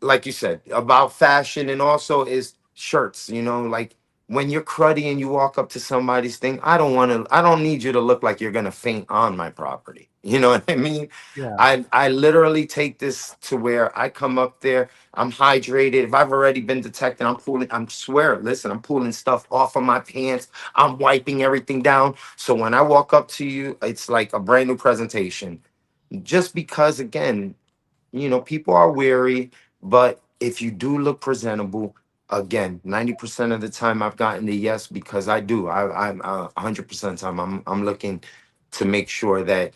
like you said about fashion, and also is shirts, you know, like when you're cruddy and you walk up to somebody's thing, I don't need you to look like you're gonna faint on my property, you know what I mean.
Yeah.
I literally take this to where I come up there, I'm hydrated. If I've already been detected, I'm swear, listen, I'm pulling stuff off of my pants, I'm wiping everything down, so when I walk up to you, it's like a brand new presentation. Just because, again, you know, people are weary, but if you do look presentable, again, 90% of the time I've gotten the yes because I do. I'm 100% of the time I'm looking to make sure that,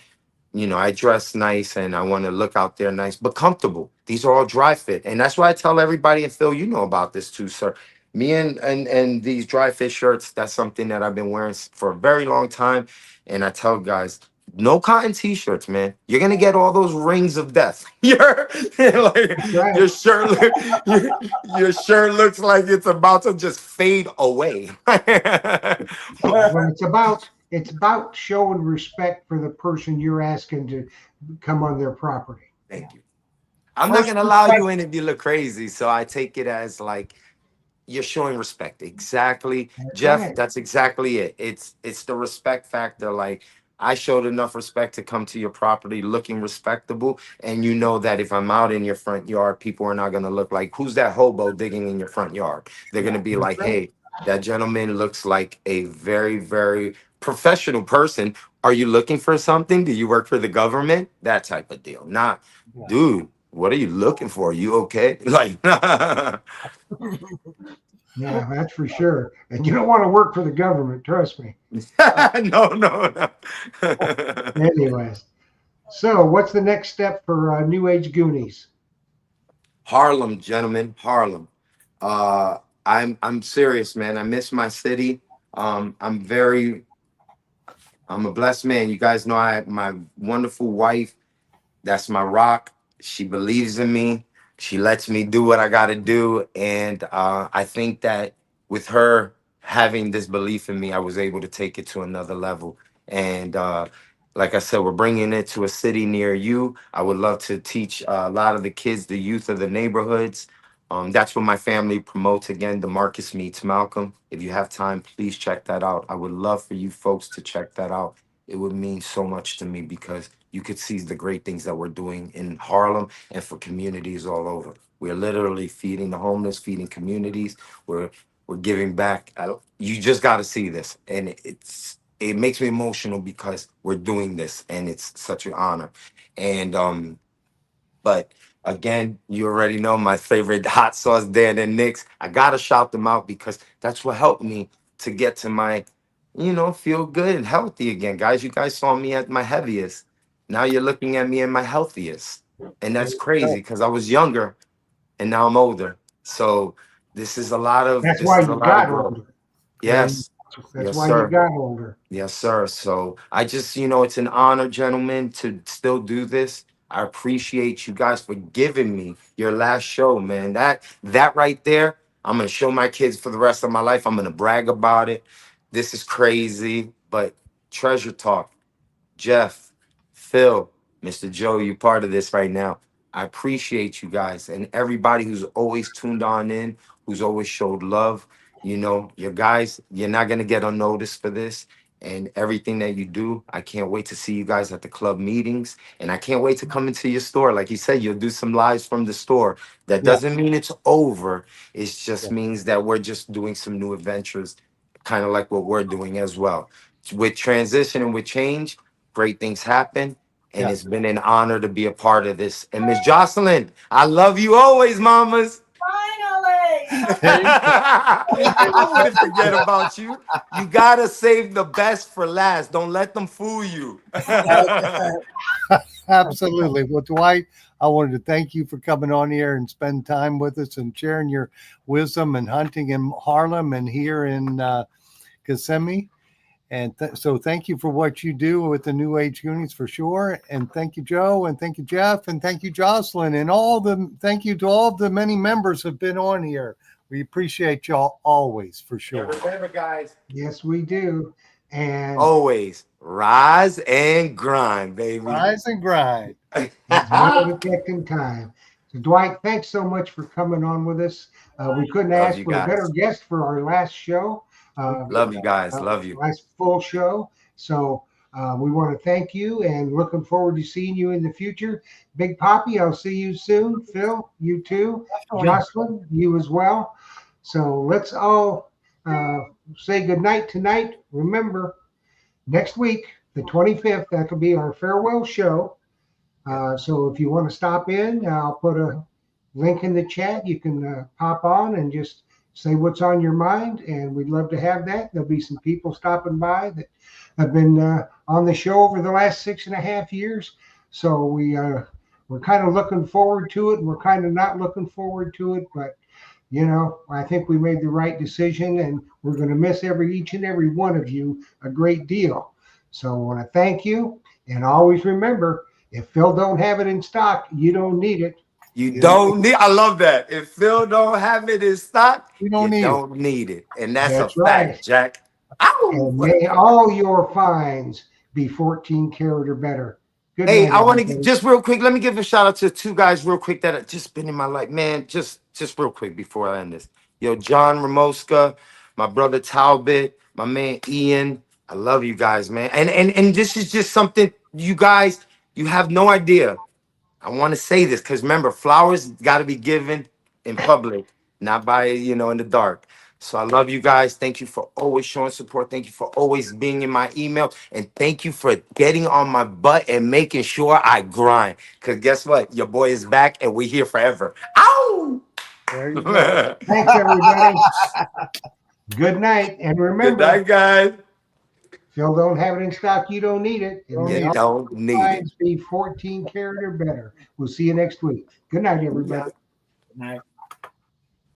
you know, I dress nice and I want to look out there nice, but comfortable. These are all dry fit. And that's why I tell everybody, and Phil, you know about this too, sir. Me and these dry fit shirts, that's something that I've been wearing for a very long time. And I tell guys, no cotton t-shirts, man. You're gonna get all those rings of death. Like,
Right.
your shirt your shirt looks like it's about to just fade away.
Well, it's about showing respect for the person you're asking to come on their property.
Thank you. I'm not
First
gonna allow
respect.
you in if you look crazy. So I take it as like you're showing respect. Exactly,
That's
Jeff.
right.
That's exactly it. It's the respect factor. Like I showed enough respect to come to your property looking respectable, and you know that if I'm out in your front yard, people are not gonna look like who's that hobo digging in your front yard. They're gonna be
That's
like,
right.
hey, that gentleman looks like a very, very professional person. Are you looking for something? Do you work for the government? That type of deal. Not,
Yeah.
dude, what are you looking for? You okay? Like,
Yeah, that's for sure. And you don't want to work for the government, trust me.
no, no, no.
Anyways, so what's the next step for New Age Goonies?
Harlem, gentlemen, Harlem. Uh, I'm serious, man. I miss my city. I'm very, I'm a blessed man. You guys know I my wonderful wife. That's my rock. She believes in me. She lets me do what I got to do. And I think that with her having this belief in me, I was able to take it to another level. And like I said, we're bringing it to a city near you. I would love to teach a lot of the kids, the youth of the neighborhoods. That's what my family promotes again, the Marcus Meets Malcolm. If you have time, please check that out. I would love for you folks to check that out. It would mean so much to me because you could see the great things that we're doing in Harlem and for communities all over. We're literally feeding the homeless, feeding communities. We're giving back. You just got to see this, and it makes me emotional because we're doing this, and it's such an honor. And but again, you already know my favorite hot sauce, Dan and Nick's. I gotta shout them out because that's what helped me to get to my, you know, feel good and healthy again. Guys, you guys saw me at my heaviest. Now you're looking at me at my healthiest. And
There
that's
you
crazy
go.
because I was younger and now I'm older. So
That's
this
why
is a
you
lot of
got
growth.
older.
There you
Yes.
That's
Yes,
why you
sir.
got older.
Yes, sir. So I just, you know, it's an honor, gentlemen, to still do this. I appreciate you guys for giving me your last show, man. That right there, I'm gonna show my kids for the rest of my life. I'm gonna brag about it. This is crazy, but treasure talk. Jeff, Phil, Mr. Joe, you're part of this right now. I appreciate you guys and everybody who's always tuned on in, who's always showed love. You know, your guys, you're not going to get unnoticed for this. And everything that you do, I can't wait to see you guys at the club meetings. And I can't wait to come into your store. Like you said, you'll do some lives from the store. That
Yeah.
doesn't mean it's over. It just
Yeah.
means that we're just doing some new adventures, kind of like what we're doing as well. With transition and with change, great things happen. And
Yeah.
it's been an honor to be a part of this. And Miss Jocelyn, I love you always, mamas.
Finally.
There you go.
I wouldn't forget about you. You gotta save the best for last. Don't let them fool you.
Absolutely. Well, Dwight, I wanted to thank you for coming on here and spend time with us and sharing your wisdom and hunting in Harlem and here in Kissimmee. And so thank you for what you do with the New Age Goonies for sure. And thank you, Joe, and thank you, Jeff, and thank you, Jocelyn, and thank you to all the many members who have been on here. We appreciate y'all always for sure.
And remember, guys,
Yes, we do. And
always rise and grind, baby.
Rise and grind.
it's no detecting time. So Dwight, thanks so much for coming on with us. We couldn't
Love
ask
you
for a
guys.
better guest for our last show.
Love you guys. Love you.
Last full show. So we want to thank you and looking forward to seeing you in the future. Big Poppy, I'll see you soon. Phil, you too. Jocelyn, you as well. So let's all say goodnight tonight. Remember, next week, the 25th, that will be our farewell show. So if you want to stop in, I'll put a link in the chat. You can pop on and just say what's on your mind, and we'd love to have that. There'll be some people stopping by that have been on the show over the last 6.5 years. So we're kind of looking forward to it, and we're kind of not looking forward to it, but you know, I think we made the right decision, and we're going to miss each and every one of you a great deal. So I want to thank you, and always remember, if Phil don't have it in stock, you don't need it.
You don't need. I love that. If Phil don't have it in stock,
You don't need
it, and that's a
That's
fact,
right.
Jack. Ow!
And may all your finds be 14 karat or better. Good
Hey,
night,
I want to
everybody.
just real quick. Let me give a shout out to 2 guys real quick that have just been in my life, man. Just real quick before I end this. Yo, John Ramoska, my brother Talbot, my man Ian. I love you guys, man. And this is just something you guys, you have no idea. I want to say this because remember, flowers got to be given in public, not by, in the dark. So I love you guys. Thank you for always showing support. Thank you for always being in my email. And thank you for getting on my butt and making sure I grind. Because guess what? Your boy is back and we're here forever. Ow!
There you go.
Thanks, everybody. Good night. And
Good
remember,
night, guys.
Phil don't have it in stock, you don't need it. And may
You
all
don't
your
need it.
finds be 14 karat or better. We'll see you next week. Good night, everybody.
Good night.